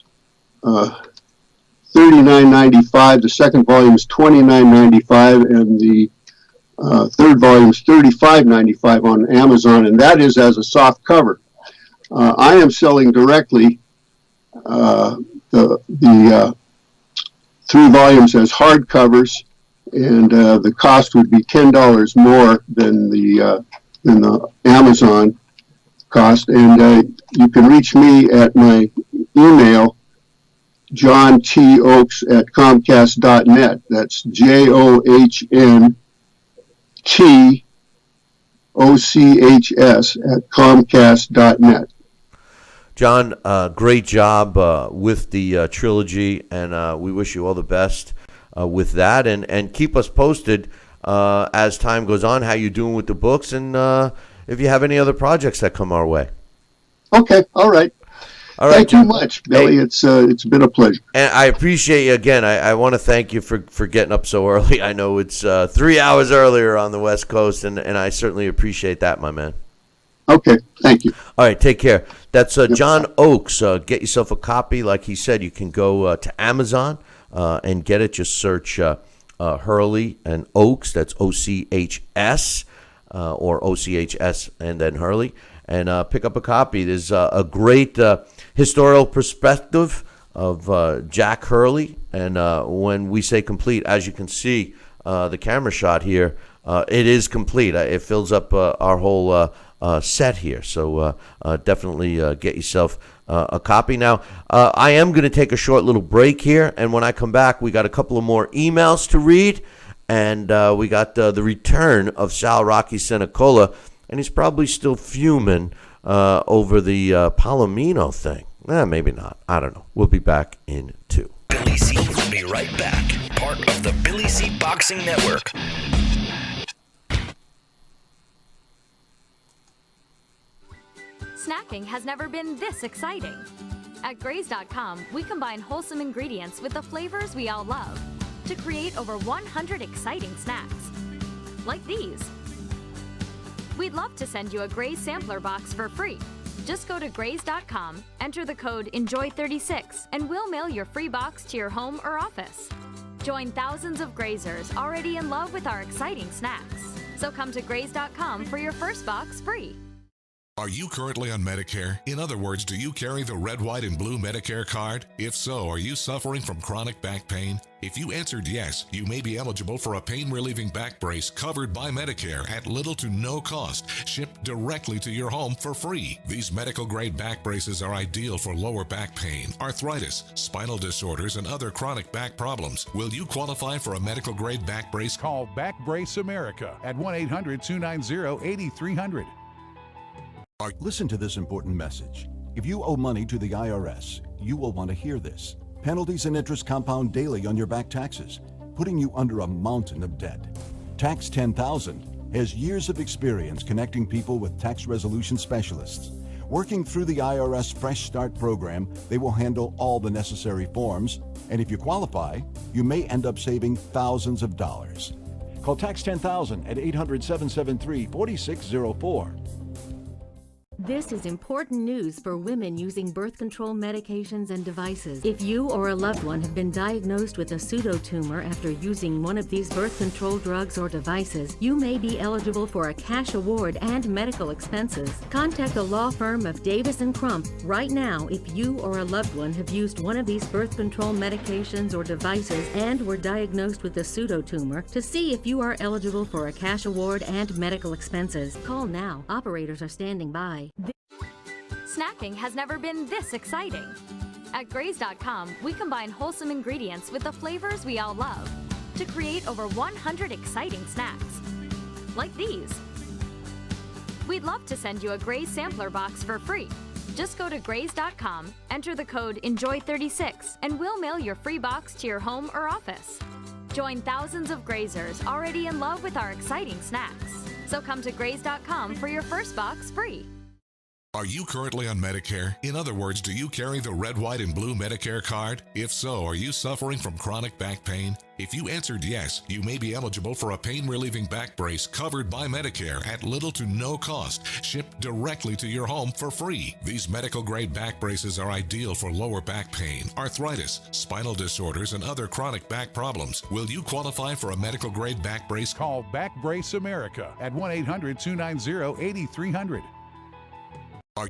[SPEAKER 12] $39.95, the second volume is $29.95, and the third volume is $35.95 on Amazon, and that is as a soft cover. I am selling directly the 3 volumes as hard covers, and the cost would be $10 more than the Amazon cost. And you can reach me at my email, johntoaks@comcast.net. That's JOHNTOCHS@comcast.net.
[SPEAKER 3] John, great job with the trilogy, and we wish you all the best with that. And keep us posted as time goes on, how you're doing with the books, and if you have any other projects that come our way.
[SPEAKER 12] Okay, all right. Thank you much, Billy. Hey, it's been a pleasure.
[SPEAKER 3] And I appreciate you again. I want to thank you for getting up so early. I know it's 3 hours earlier on the West Coast, and I certainly appreciate that, my man.
[SPEAKER 12] Okay, thank you.
[SPEAKER 3] All right, take care. That's John Oakes. Get yourself a copy. Like he said, you can go to Amazon and get it. Just search Hurley and Oakes. That's OCHS or OCHS and then Hurley. And pick up a copy. There's a great historical perspective of Jack Hurley. And when we say complete, as you can see, the camera shot here, it is complete. It fills up our whole set here. So definitely get yourself a copy. Now, I am going to take a short little break here. And when I come back, we got a couple of more emails to read. And we got the return of Sal Rocky Senecola. And he's probably still fuming over the Palomino thing. Maybe not. I don't know. We'll be back in 2.
[SPEAKER 1] Billy C will be right back. Part of the Billy C Boxing Network.
[SPEAKER 11] Snacking has never been this exciting. At Graze.com, we combine wholesome ingredients with the flavors we all love to create over 100 exciting snacks. Like these. We'd love to send you a Graze sampler box for free. Just go to Graze.com, enter the code ENJOY36, and we'll mail your free box to your home or office. Join thousands of Grazers already in love with our exciting snacks. So come to Graze.com for your first box free.
[SPEAKER 8] Are you currently on Medicare? In other words, do you carry the red, white, and blue Medicare card? If so, are you suffering from chronic back pain? If you answered yes, you may be eligible for a pain-relieving back brace covered by Medicare at little to no cost, shipped directly to your home for free. These medical-grade back braces are ideal for lower back pain, arthritis, spinal disorders, and other chronic back problems. Will you qualify for a medical-grade back brace?
[SPEAKER 9] Call Back Brace America at 1-800-290-8300.
[SPEAKER 7] Listen to this important message. If you owe money to the IRS, you will want to hear this. Penalties and interest compound daily on your back taxes, putting you under a mountain of debt. Tax 10,000 has years of experience connecting people with tax resolution specialists. Working through the IRS Fresh Start program, they will handle all the necessary forms, and if you qualify, you may end up saving thousands of dollars. Call Tax 10,000 at 800-773-4604.
[SPEAKER 6] This is important news for women using birth control medications and devices. If you or a loved one have been diagnosed with a pseudotumor after using one of these birth control drugs or devices, you may be eligible for a cash award and medical expenses. Contact the law firm of Davis & Crump right now if you or a loved one have used one of these birth control medications or devices and were diagnosed with a pseudotumor to see if you are eligible for a cash award and medical expenses. Call now. Operators are standing by.
[SPEAKER 11] Snacking has never been this exciting. At Graze.com, we combine wholesome ingredients with the flavors we all love to create over 100 exciting snacks. Like these. We'd love to send you a Graze sampler box for free. Just go to Graze.com, enter the code ENJOY36, and we'll mail your free box to your home or office. Join thousands of Grazers already in love with our exciting snacks. So come to Graze.com for your first box free.
[SPEAKER 8] Are you currently on Medicare? In other words, do you carry the red, white, and blue Medicare card? If so, are you suffering from chronic back pain? If you answered yes, you may be eligible for a pain-relieving back brace covered by Medicare at little to no cost, shipped directly to your home for free. These medical-grade back braces are ideal for lower back pain, arthritis, spinal disorders, and other chronic back problems. Will you qualify for a medical-grade back brace?
[SPEAKER 9] Call Back Brace America at 1-800-290-8300.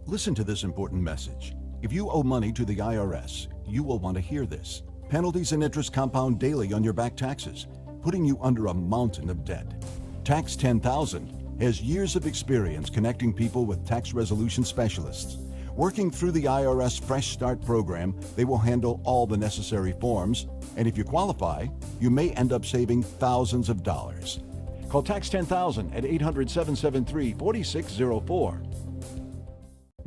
[SPEAKER 7] Listen to this important message. If you owe money to the IRS, you will want to hear this. Penalties and interest compound daily on your back taxes, putting you under a mountain of debt. Tax 10,000 has years of experience connecting people with tax resolution specialists. Working through the IRS Fresh Start program, they will handle all the necessary forms, and if you qualify, you may end up saving thousands of dollars. Call Tax 10,000 at 800-773-4604.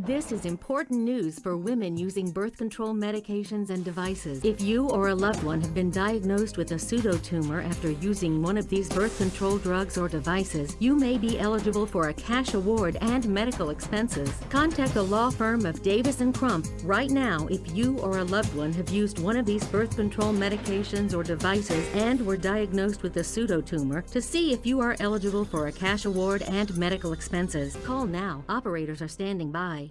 [SPEAKER 6] This is important news for women using birth control medications and devices. If you or a loved one have been diagnosed with a pseudotumor after using one of these birth control drugs or devices, you may be eligible for a cash award and medical expenses. Contact the law firm of Davis & Crump right now if you or a loved one have used one of these birth control medications or devices and were diagnosed with a pseudotumor to see if you are eligible for a cash award and medical expenses. Call now. Operators are standing by.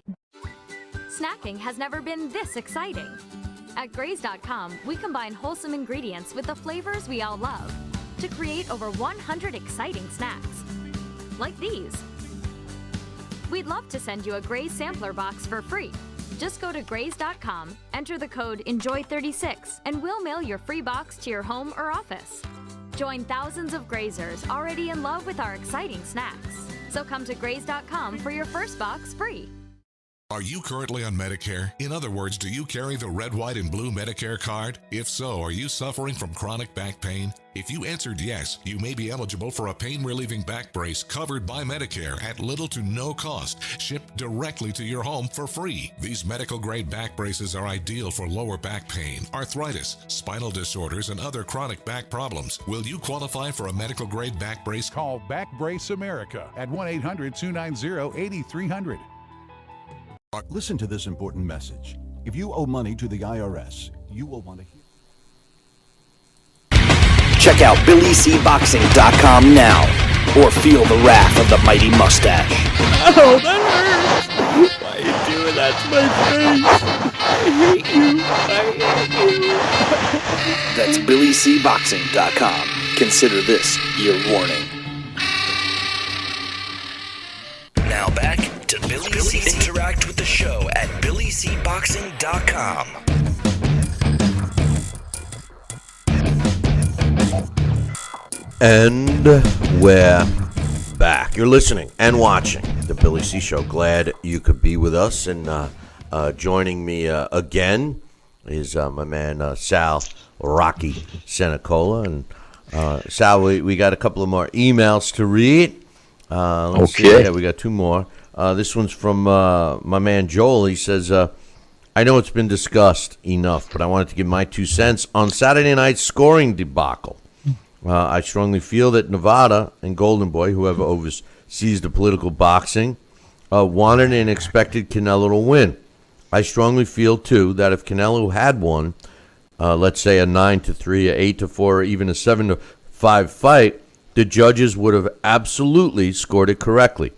[SPEAKER 11] Snacking has never been this exciting. At Graze.com, we combine wholesome ingredients with the flavors we all love to create over 100 exciting snacks. Like these. We'd love to send you a Graze sampler box for free. Just go to Graze.com, enter the code ENJOY36, and we'll mail your free box to your home or office. Join thousands of Grazers already in love with our exciting snacks. So come to Graze.com for your first box free.
[SPEAKER 8] Are you currently on Medicare? In other words, do you carry the red, white, and blue Medicare card? If so, are you suffering from chronic back pain? If you answered yes, you may be eligible for a pain-relieving back brace covered by Medicare at little to no cost, shipped directly to your home for free. These medical-grade back braces are ideal for lower back pain, arthritis, spinal disorders, and other chronic back problems. Will you qualify for a medical-grade back brace?
[SPEAKER 9] Call Back Brace America at 1-800-290-8300.
[SPEAKER 7] Listen to this important message. If you owe money to the IRS, you will want to hear.
[SPEAKER 1] Check out BillyCBoxing.com now, or feel the wrath of the mighty mustache.
[SPEAKER 13] Oh, that hurts! Why are you doing that to my face? I hate you.
[SPEAKER 1] That's BillyCBoxing.com. Consider this your warning. Now back to Billy C. Interact with the show at BillyCBoxing.com.
[SPEAKER 3] And we're back. You're listening and watching the Billy C. Show. Glad you could be with us. And joining me again is my man Sal Rocky Senecola. And Sal, we got a couple of more emails to read. Let's see. Yeah, we got two more. This one's from my man Joel. He says, I know it's been discussed enough, but I wanted to give my 2 cents on Saturday night's scoring debacle. I strongly feel that Nevada and Golden Boy, whoever oversees the political boxing, wanted and expected Canelo to win. I strongly feel, too, that if Canelo had won, let's say a 9-3, a 8-4, or even a 7-5 fight, the judges would have absolutely scored it correctly.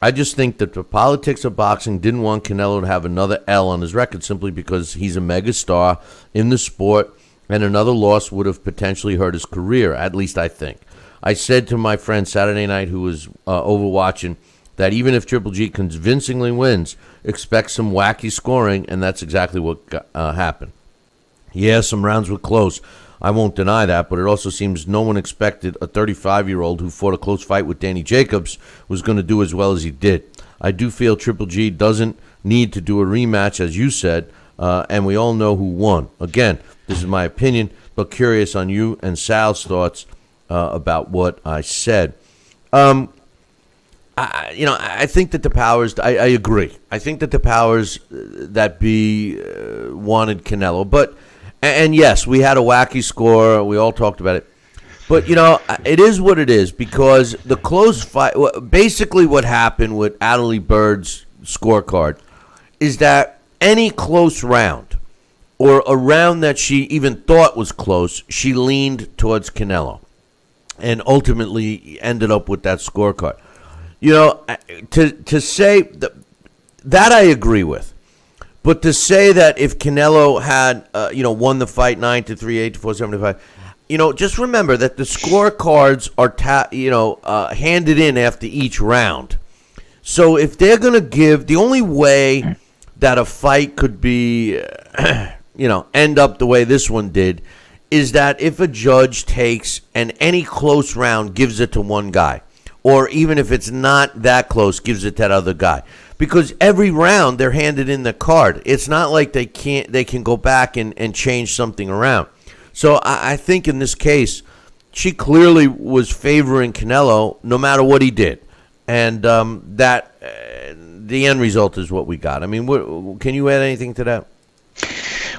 [SPEAKER 3] I just think that the politics of boxing didn't want Canelo to have another L on his record simply because he's a megastar in the sport, and another loss would have potentially hurt his career, at least I think. I said to my friend Saturday night who was overwatching that even if Triple G convincingly wins, expect some wacky scoring, and that's exactly what happened. Yeah, some rounds were close. I won't deny that, but it also seems no one expected a 35-year-old who fought a close fight with Danny Jacobs was going to do as well as he did. I do feel Triple G doesn't need to do a rematch, as you said, and we all know who won. Again, this is my opinion, but curious on you and Sal's thoughts about what I said. I think that the powers, I agree. I think that the powers that be wanted Canelo, but... And yes, we had a wacky score. We all talked about it. But, it is what it is because the close fight, basically what happened with Adelie Bird's scorecard is that any close round or a round that she even thought was close, she leaned towards Canelo and ultimately ended up with that scorecard. To say that I agree with. But to say that if Canelo had, won the fight 9-3, 8-4, 7-5, just remember that the scorecards are, handed in after each round. So if they're going to give, the only way that a fight could be, end up the way this one did, is that if a judge takes and any close round gives it to one guy, or even if it's not that close, gives it to that other guy. Because every round they're handed in the card. It's not like they can go back and change something around. So I think in this case, she clearly was favoring Canelo no matter what he did. And the end result is what we got. I mean, can you add anything to that?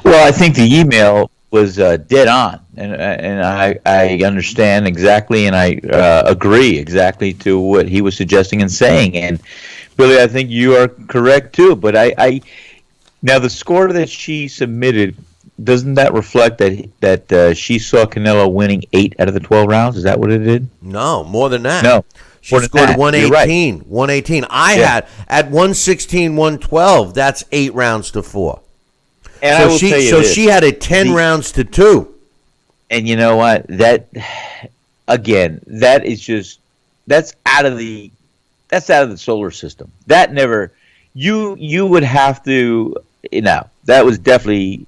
[SPEAKER 4] Well, I think the email was dead on, and I understand exactly, and I agree exactly to what he was suggesting and saying. And Billy, I think you are correct too. But I now the score that she submitted, doesn't that reflect that she saw Canelo winning 8 out of the 12 rounds? Is that what it did?
[SPEAKER 3] No, more than that.
[SPEAKER 4] No.
[SPEAKER 3] She scored 118. Right. 118. I had at 116, 112. That's 8 rounds to 4.
[SPEAKER 4] And I will tell you this,
[SPEAKER 3] she had a 10 rounds to 2.
[SPEAKER 4] And you know what? That again, that's out of the solar system. That never. You would have to. That was definitely.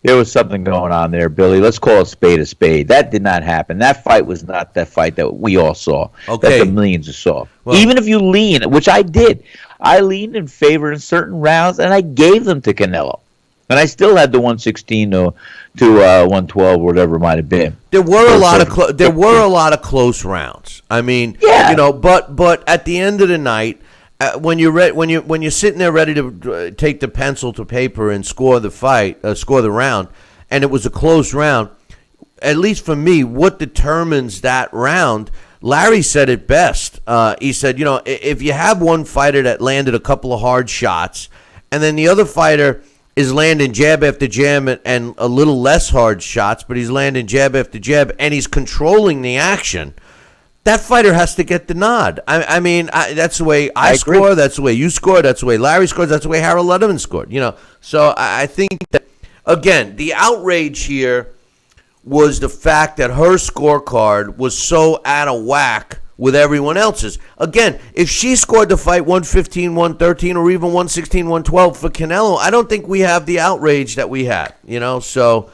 [SPEAKER 4] There was something going on there, Billy. Let's call a spade a spade. That did not happen. That fight was not that fight that we all saw.
[SPEAKER 3] Okay.
[SPEAKER 4] That the millions saw. Well, even if you lean, which I did, I leaned in favor in certain rounds, and I gave them to Canelo. And I still had the 116 to 112, whatever it might have been.
[SPEAKER 3] There were a lot of close rounds. I mean, but at the end of the night, when you're sitting there ready to take the pencil to paper and score the round, and it was a close round, at least for me, what determines that round? Larry said it best. He said, if you have one fighter that landed a couple of hard shots, and then the other fighter is landing jab after jab and a little less hard shots, but he's landing jab after jab, and he's controlling the action, that fighter has to get the nod. I mean, that's the way I score. That's the way you score. That's the way Larry scores. That's the way Harold Letterman scored. So I think that, again, the outrage here was the fact that her scorecard was so out of whack with everyone else's. Again, if she scored the fight 115, 113, or even 116, 112 for Canelo, I don't think we have the outrage that we had. So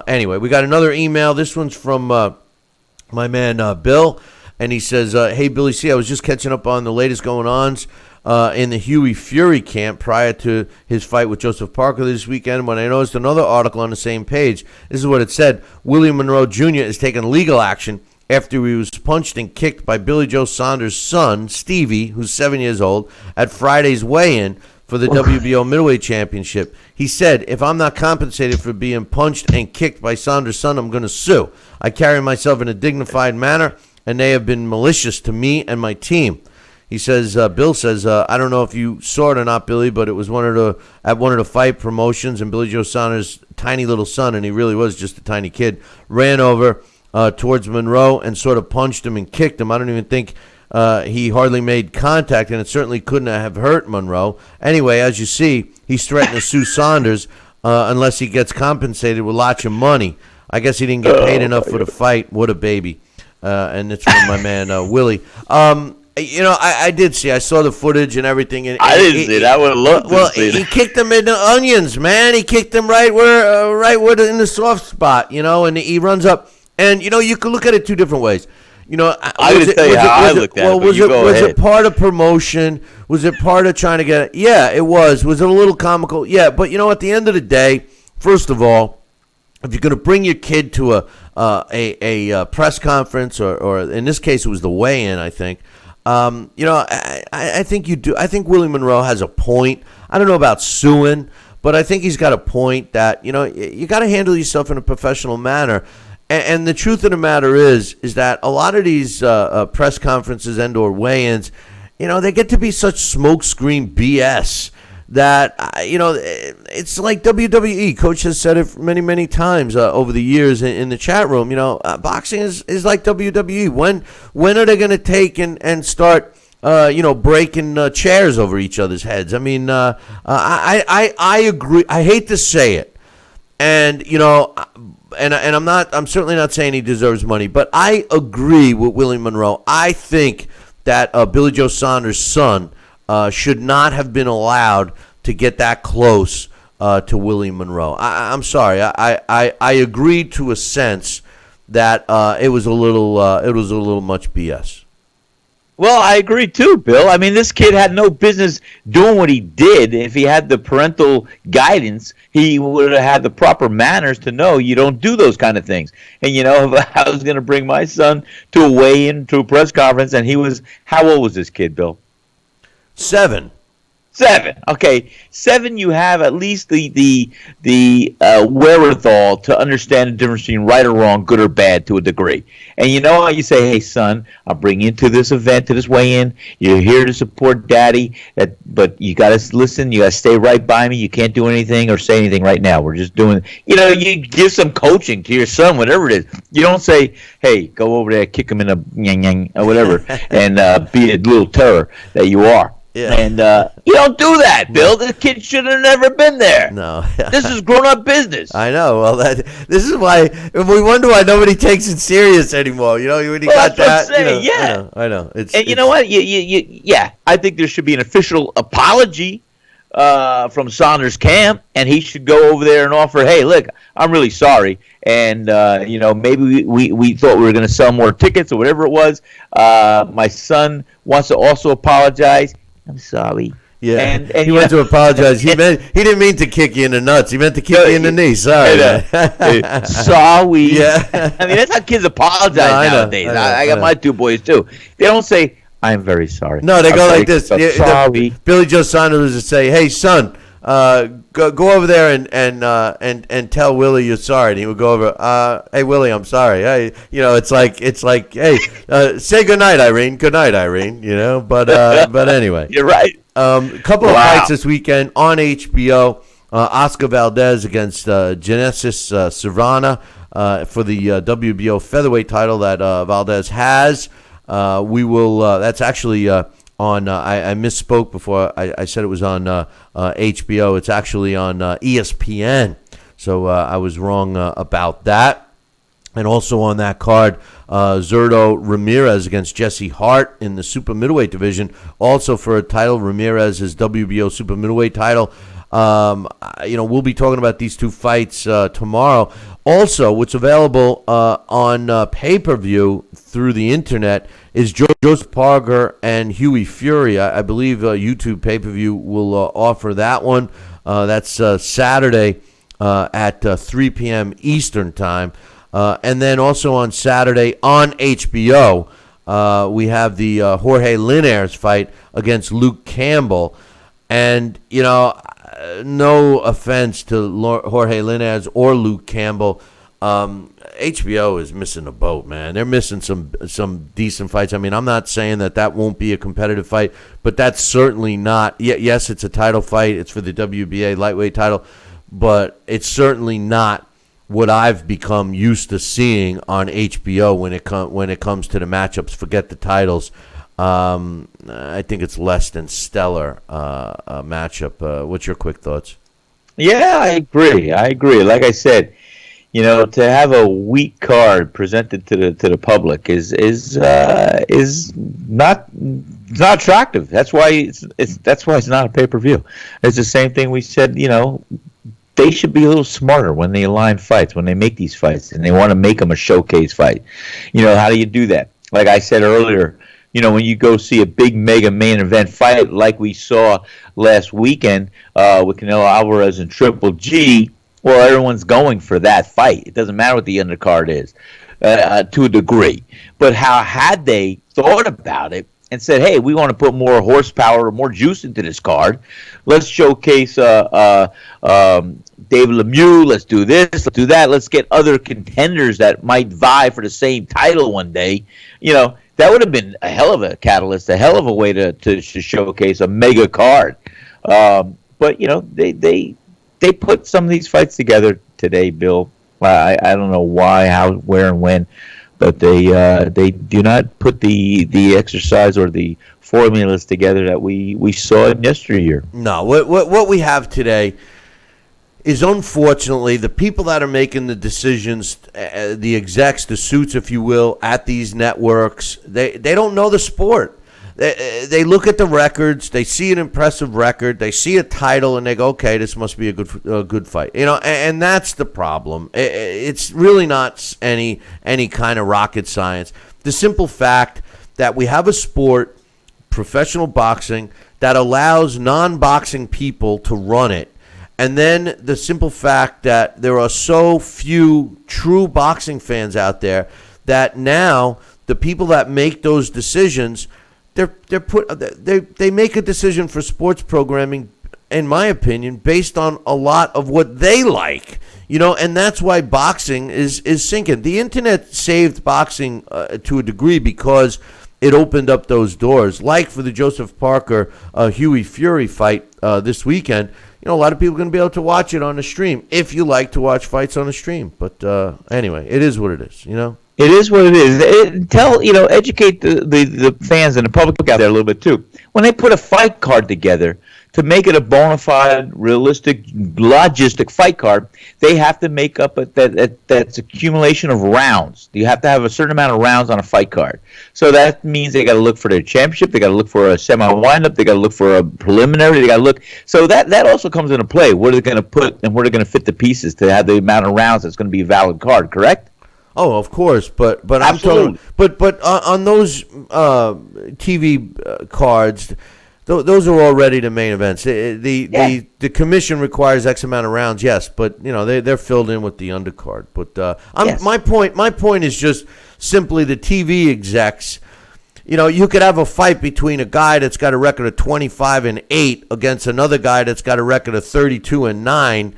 [SPEAKER 3] anyway, we got another email. This one's from my man Bill. And he says, hey, Billy C., I was just catching up on the latest going-ons in the Huey Fury camp prior to his fight with Joseph Parker this weekend when I noticed another article on the same page. This is what it said. William Monroe Jr. is taking legal action after he was punched and kicked by Billy Joe Saunders' son, Stevie, who's 7 years old, at Friday's weigh-in for the WBO middleweight championship. He said, if I'm not compensated for being punched and kicked by Saunders' son, I'm going to sue. I carry myself in a dignified manner, and they have been malicious to me and my team. He says, Bill says, I don't know if you saw it or not, Billy, but it was at one of the fight promotions, and Billy Joe Saunders' tiny little son, and he really was just a tiny kid, ran over towards Monroe and sort of punched him and kicked him. I don't even think he hardly made contact, and it certainly couldn't have hurt Monroe. Anyway, as you see, he's threatened to sue Saunders unless he gets compensated with lots of money. I guess he didn't get paid enough for the fight. What a baby. And it's from my man Willie. I did see. I saw the footage and everything. And
[SPEAKER 4] I didn't see it. I would have loved to see it.
[SPEAKER 3] He kicked him in the onions, man. He kicked him right where in the soft spot, and he runs up. And, you can look at it two different ways.
[SPEAKER 4] I'm going to tell you how I looked at it, but
[SPEAKER 3] was it part of promotion? Was it part of trying to get it? Yeah, it was. Was it a little comical? Yeah, but, at the end of the day, first of all, if you're going to bring your kid to a press conference, or in this case it was the weigh-in, I think, I think you do. I think Willie Monroe has a point. I don't know about suing, but I think he's got a point that, you got to handle yourself in a professional manner. And the truth of the matter is that a lot of these press conferences and or weigh-ins, they get to be such smokescreen BS that, it's like WWE. Coach has said it many, many times over the years in the chat room. Boxing is like WWE. When are they going to take and start, breaking chairs over each other's heads? I mean, I agree. I hate to say it. And, and I'm certainly not saying he deserves money, but I agree with Willie Monroe. I think that Billy Joe Saunders' son should not have been allowed to get that close to Willie Monroe. I'm sorry. I agree to a sense that it was a little much BS.
[SPEAKER 4] Well, I agree too, Bill. I mean, this kid had no business doing what he did. If he had the parental guidance, he would have had the proper manners to know you don't do those kind of things. And, if I was going to bring my son to a weigh-in, to a press conference, and how old was this kid, Bill?
[SPEAKER 3] 7.
[SPEAKER 4] 7. Okay, 7. You have at least the wherewithal to understand the difference between right or wrong, good or bad to a degree. And you know how you say, "Hey, son, I'll bring you to this event, to this weigh-in. You're here to support Daddy, but you got to listen. You got to stay right by me. You can't do anything or say anything right now. We're just doing." You give some coaching to your son, whatever it is. You don't say, "Hey, go over there, kick him in the yang yang or whatever," and be a little terror that you are. Yeah. And you don't do that, Bill. The kid should have never been there.
[SPEAKER 3] No.
[SPEAKER 4] This is grown-up business.
[SPEAKER 3] I know. Well, this is why we wonder why nobody takes it serious anymore. When you got that.
[SPEAKER 4] Yeah.
[SPEAKER 3] I know.
[SPEAKER 4] You know what? Yeah. I think there should be an official apology from Saunders' camp, and he should go over there and offer, "Hey, look, I'm really sorry, and maybe we thought we were going to sell more tickets or whatever it was. My son wants to also apologize. I'm sorry."
[SPEAKER 3] Yeah, and he went to apologize. He didn't mean to kick you in the nuts. He meant to kick you in the knee. Sorry.
[SPEAKER 4] Sorry.
[SPEAKER 3] Yeah.
[SPEAKER 4] I mean, that's how kids apologize nowadays. I got my 2 boys too. They don't say, "I'm very sorry."
[SPEAKER 3] No, they go like this.
[SPEAKER 4] Sorry.
[SPEAKER 3] Billy Joe Saunders would say, "Hey, son, go over there and tell Willie you're sorry." And he would go over, "Hey, Willie, I'm sorry." Hey, it's like, "Hey, say good night, Irene. Good night, Irene." But anyway,
[SPEAKER 4] you're right.
[SPEAKER 3] A couple of fights this weekend on HBO. Oscar Valdez against Genesis Serrana for the WBO featherweight title that Valdez has. We will. That's actually on. I misspoke before. I said it was on HBO. It's actually on ESPN. So I was wrong about that. And also on that card, Zurdo Ramirez against Jesse Hart in the super middleweight division. Also for a title, Ramirez's WBO super middleweight title. We'll be talking about these 2 fights tomorrow. Also, what's available on pay-per-view through the internet is Joseph Parker and Huey Fury. I believe YouTube pay-per-view will offer that one. That's Saturday at 3 p.m. Eastern Time. And then also on Saturday on HBO, we have the Jorge Linares fight against Luke Campbell. And, no offense to Jorge Linares or Luke Campbell, HBO is missing a boat, man. They're missing some decent fights. I mean, I'm not saying that won't be a competitive fight, but that's certainly not. Yes, it's a title fight. It's for the WBA lightweight title, but it's certainly not what I've become used to seeing on HBO when it comes to the matchups. Forget the titles. I think it's less than stellar matchup. What's your quick thoughts?
[SPEAKER 4] Yeah, I agree. Like I said, to have a weak card presented to the public is not attractive. That's why it's not a pay-per-view. It's the same thing we said. They should be a little smarter when they align fights, when they make these fights, and they want to make them a showcase fight. How do you do that? Like I said earlier, when you go see a big mega main event fight like we saw last weekend with Canelo Alvarez and Triple G, well, everyone's going for that fight. It doesn't matter what the undercard is to a degree. But how had they thought about it and said, "Hey, we want to put more horsepower or more juice into this card. Let's showcase David Lemieux. Let's do this. Let's do that. Let's get other contenders that might vie for the same title one day." That would have been a hell of a catalyst, a hell of a way to showcase a mega card. But they put some of these fights together today, Bill. I don't know why, how, where, and when. But they do not put the exercise or the formulas together that we saw in yesteryear.
[SPEAKER 3] No, what we have today is, unfortunately, the people that are making the decisions, the execs, the suits, if you will, at these networks, they don't know the sport. They look at the records, they see an impressive record, they see a title, and they go, "Okay, this must be a good fight." And that's the problem. It's really not any kind of rocket science. The simple fact that we have a sport, professional boxing, that allows non-boxing people to run it. And then the simple fact that there are so few true boxing fans out there that now the people that make those decisions, they make a decision for sports programming, in my opinion, based on a lot of what they like. And that's why boxing is sinking. The internet saved boxing to a degree because it opened up those doors. Like for the Joseph Parker Huey Fury fight this weekend, a lot of people are going to be able to watch it on the stream if you like to watch fights on the stream. But anyway, it is what it is.
[SPEAKER 4] It is what it is. Educate the fans and the public out there a little bit too. When they put a fight card together to make it a bona fide, realistic, logistic fight card, they have to make up that's accumulation of rounds. You have to have a certain amount of rounds on a fight card. So that means they got to look for their championship. They got to look for a semi-windup. They got to look for a preliminary. They got to look. So that also comes into play. What are they going to put and where are they going to fit the pieces to have the amount of rounds that's going to be a valid card? Correct?
[SPEAKER 3] Oh, of course, but I'm talking, but on those TV cards, those are already the main events. The commission requires X amount of rounds, yes, but they're filled in with the undercard. But
[SPEAKER 4] Yes.
[SPEAKER 3] my point is just simply the TV execs. You could have a fight between a guy that's got a record of 25-8 against another guy that's got a record of 32-9,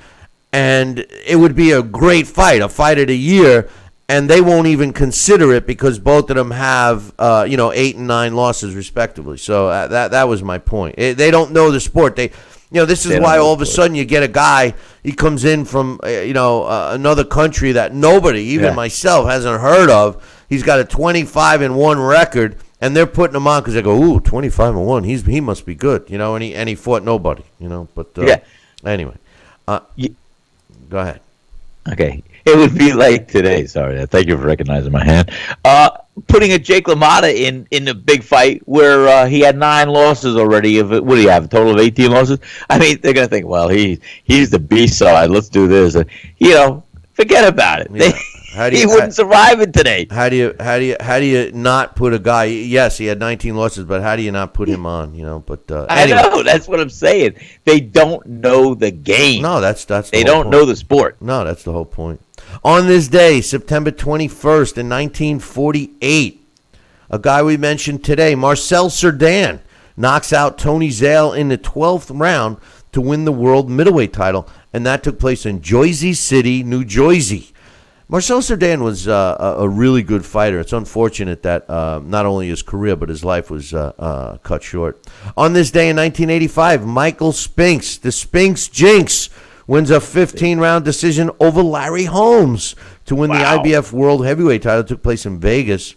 [SPEAKER 3] and it would be a great fight, a fight of the year. And they won't even consider it because both of them have, 8 and 9 losses respectively. So that was my point. They don't know the sport. This is why all of a sudden you get a guy. He comes in from, another country that nobody, even myself, hasn't heard of. He's got a 25-1 record, and they're putting him on because they go, "Ooh, 25-1. He must be good," And he fought nobody, But anyway, go ahead.
[SPEAKER 4] Okay. It would be like today. Sorry, thank you for recognizing my hand. Putting a Jake LaMotta in a big fight where he had 9 losses already. What do you have? A total of 18 losses? I mean, they're gonna think, well, he's the B side. Let's do this. Forget about it.
[SPEAKER 3] Yeah.
[SPEAKER 4] He wouldn't survive it today.
[SPEAKER 3] How do you not put a guy? Yes, he had 19 losses, but how do you not put him on? But anyway.
[SPEAKER 4] I know, that's what I'm saying. They don't know the game.
[SPEAKER 3] No, that's
[SPEAKER 4] they don't know the sport.
[SPEAKER 3] No, that's the whole point. On this day, September 21st in 1948, a guy we mentioned today, Marcel Cerdan, knocks out Tony Zale in the 12th round to win the world middleweight title, and that took place in Jersey City, New Jersey. Marcel Cerdan was a really good fighter. It's unfortunate that not only his career but his life was cut short. On this day in 1985, Michael Spinks, the Spinks Jinx, wins a 15-round decision over Larry Holmes to win the IBF World Heavyweight title. It took place in Vegas.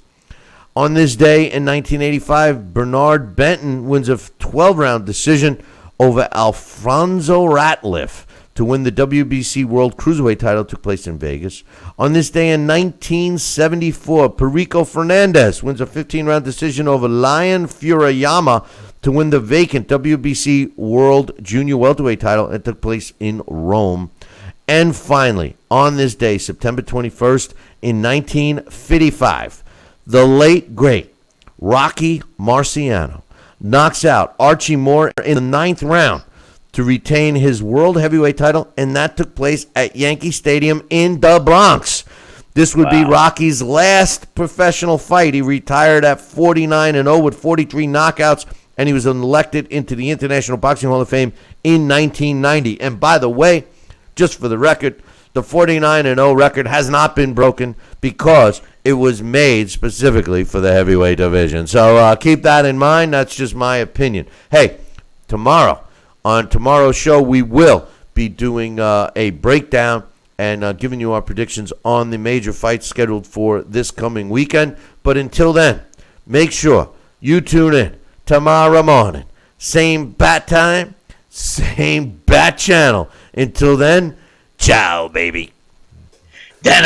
[SPEAKER 3] On this day in 1985, Bernard Benton wins a 12-round decision over Alfonso Ratliff to win the WBC World Cruiserweight title. It took place in Vegas. On this day in 1974, Perico Fernandez wins a 15-round decision over Lion Furuyama to win the vacant WBC World Junior Welterweight title. It took place in Rome. And finally, on this day, September 21st, in 1955, the late, great Rocky Marciano knocks out Archie Moore in the 9th round to retain his World Heavyweight title, and that took place at Yankee Stadium in the Bronx. This would be Rocky's last professional fight. He retired at 49-0 with 43 knockouts, and he was elected into the International Boxing Hall of Fame in 1990. And by the way, just for the record, the 49-0 record has not been broken because it was made specifically for the heavyweight division. So keep that in mind. That's just my opinion. Hey, on tomorrow's show, we will be doing a breakdown and giving you our predictions on the major fights scheduled for this coming weekend. But until then, make sure you tune in tomorrow morning. Same bat time, same bat channel. Until then, ciao, baby.
[SPEAKER 4] Dun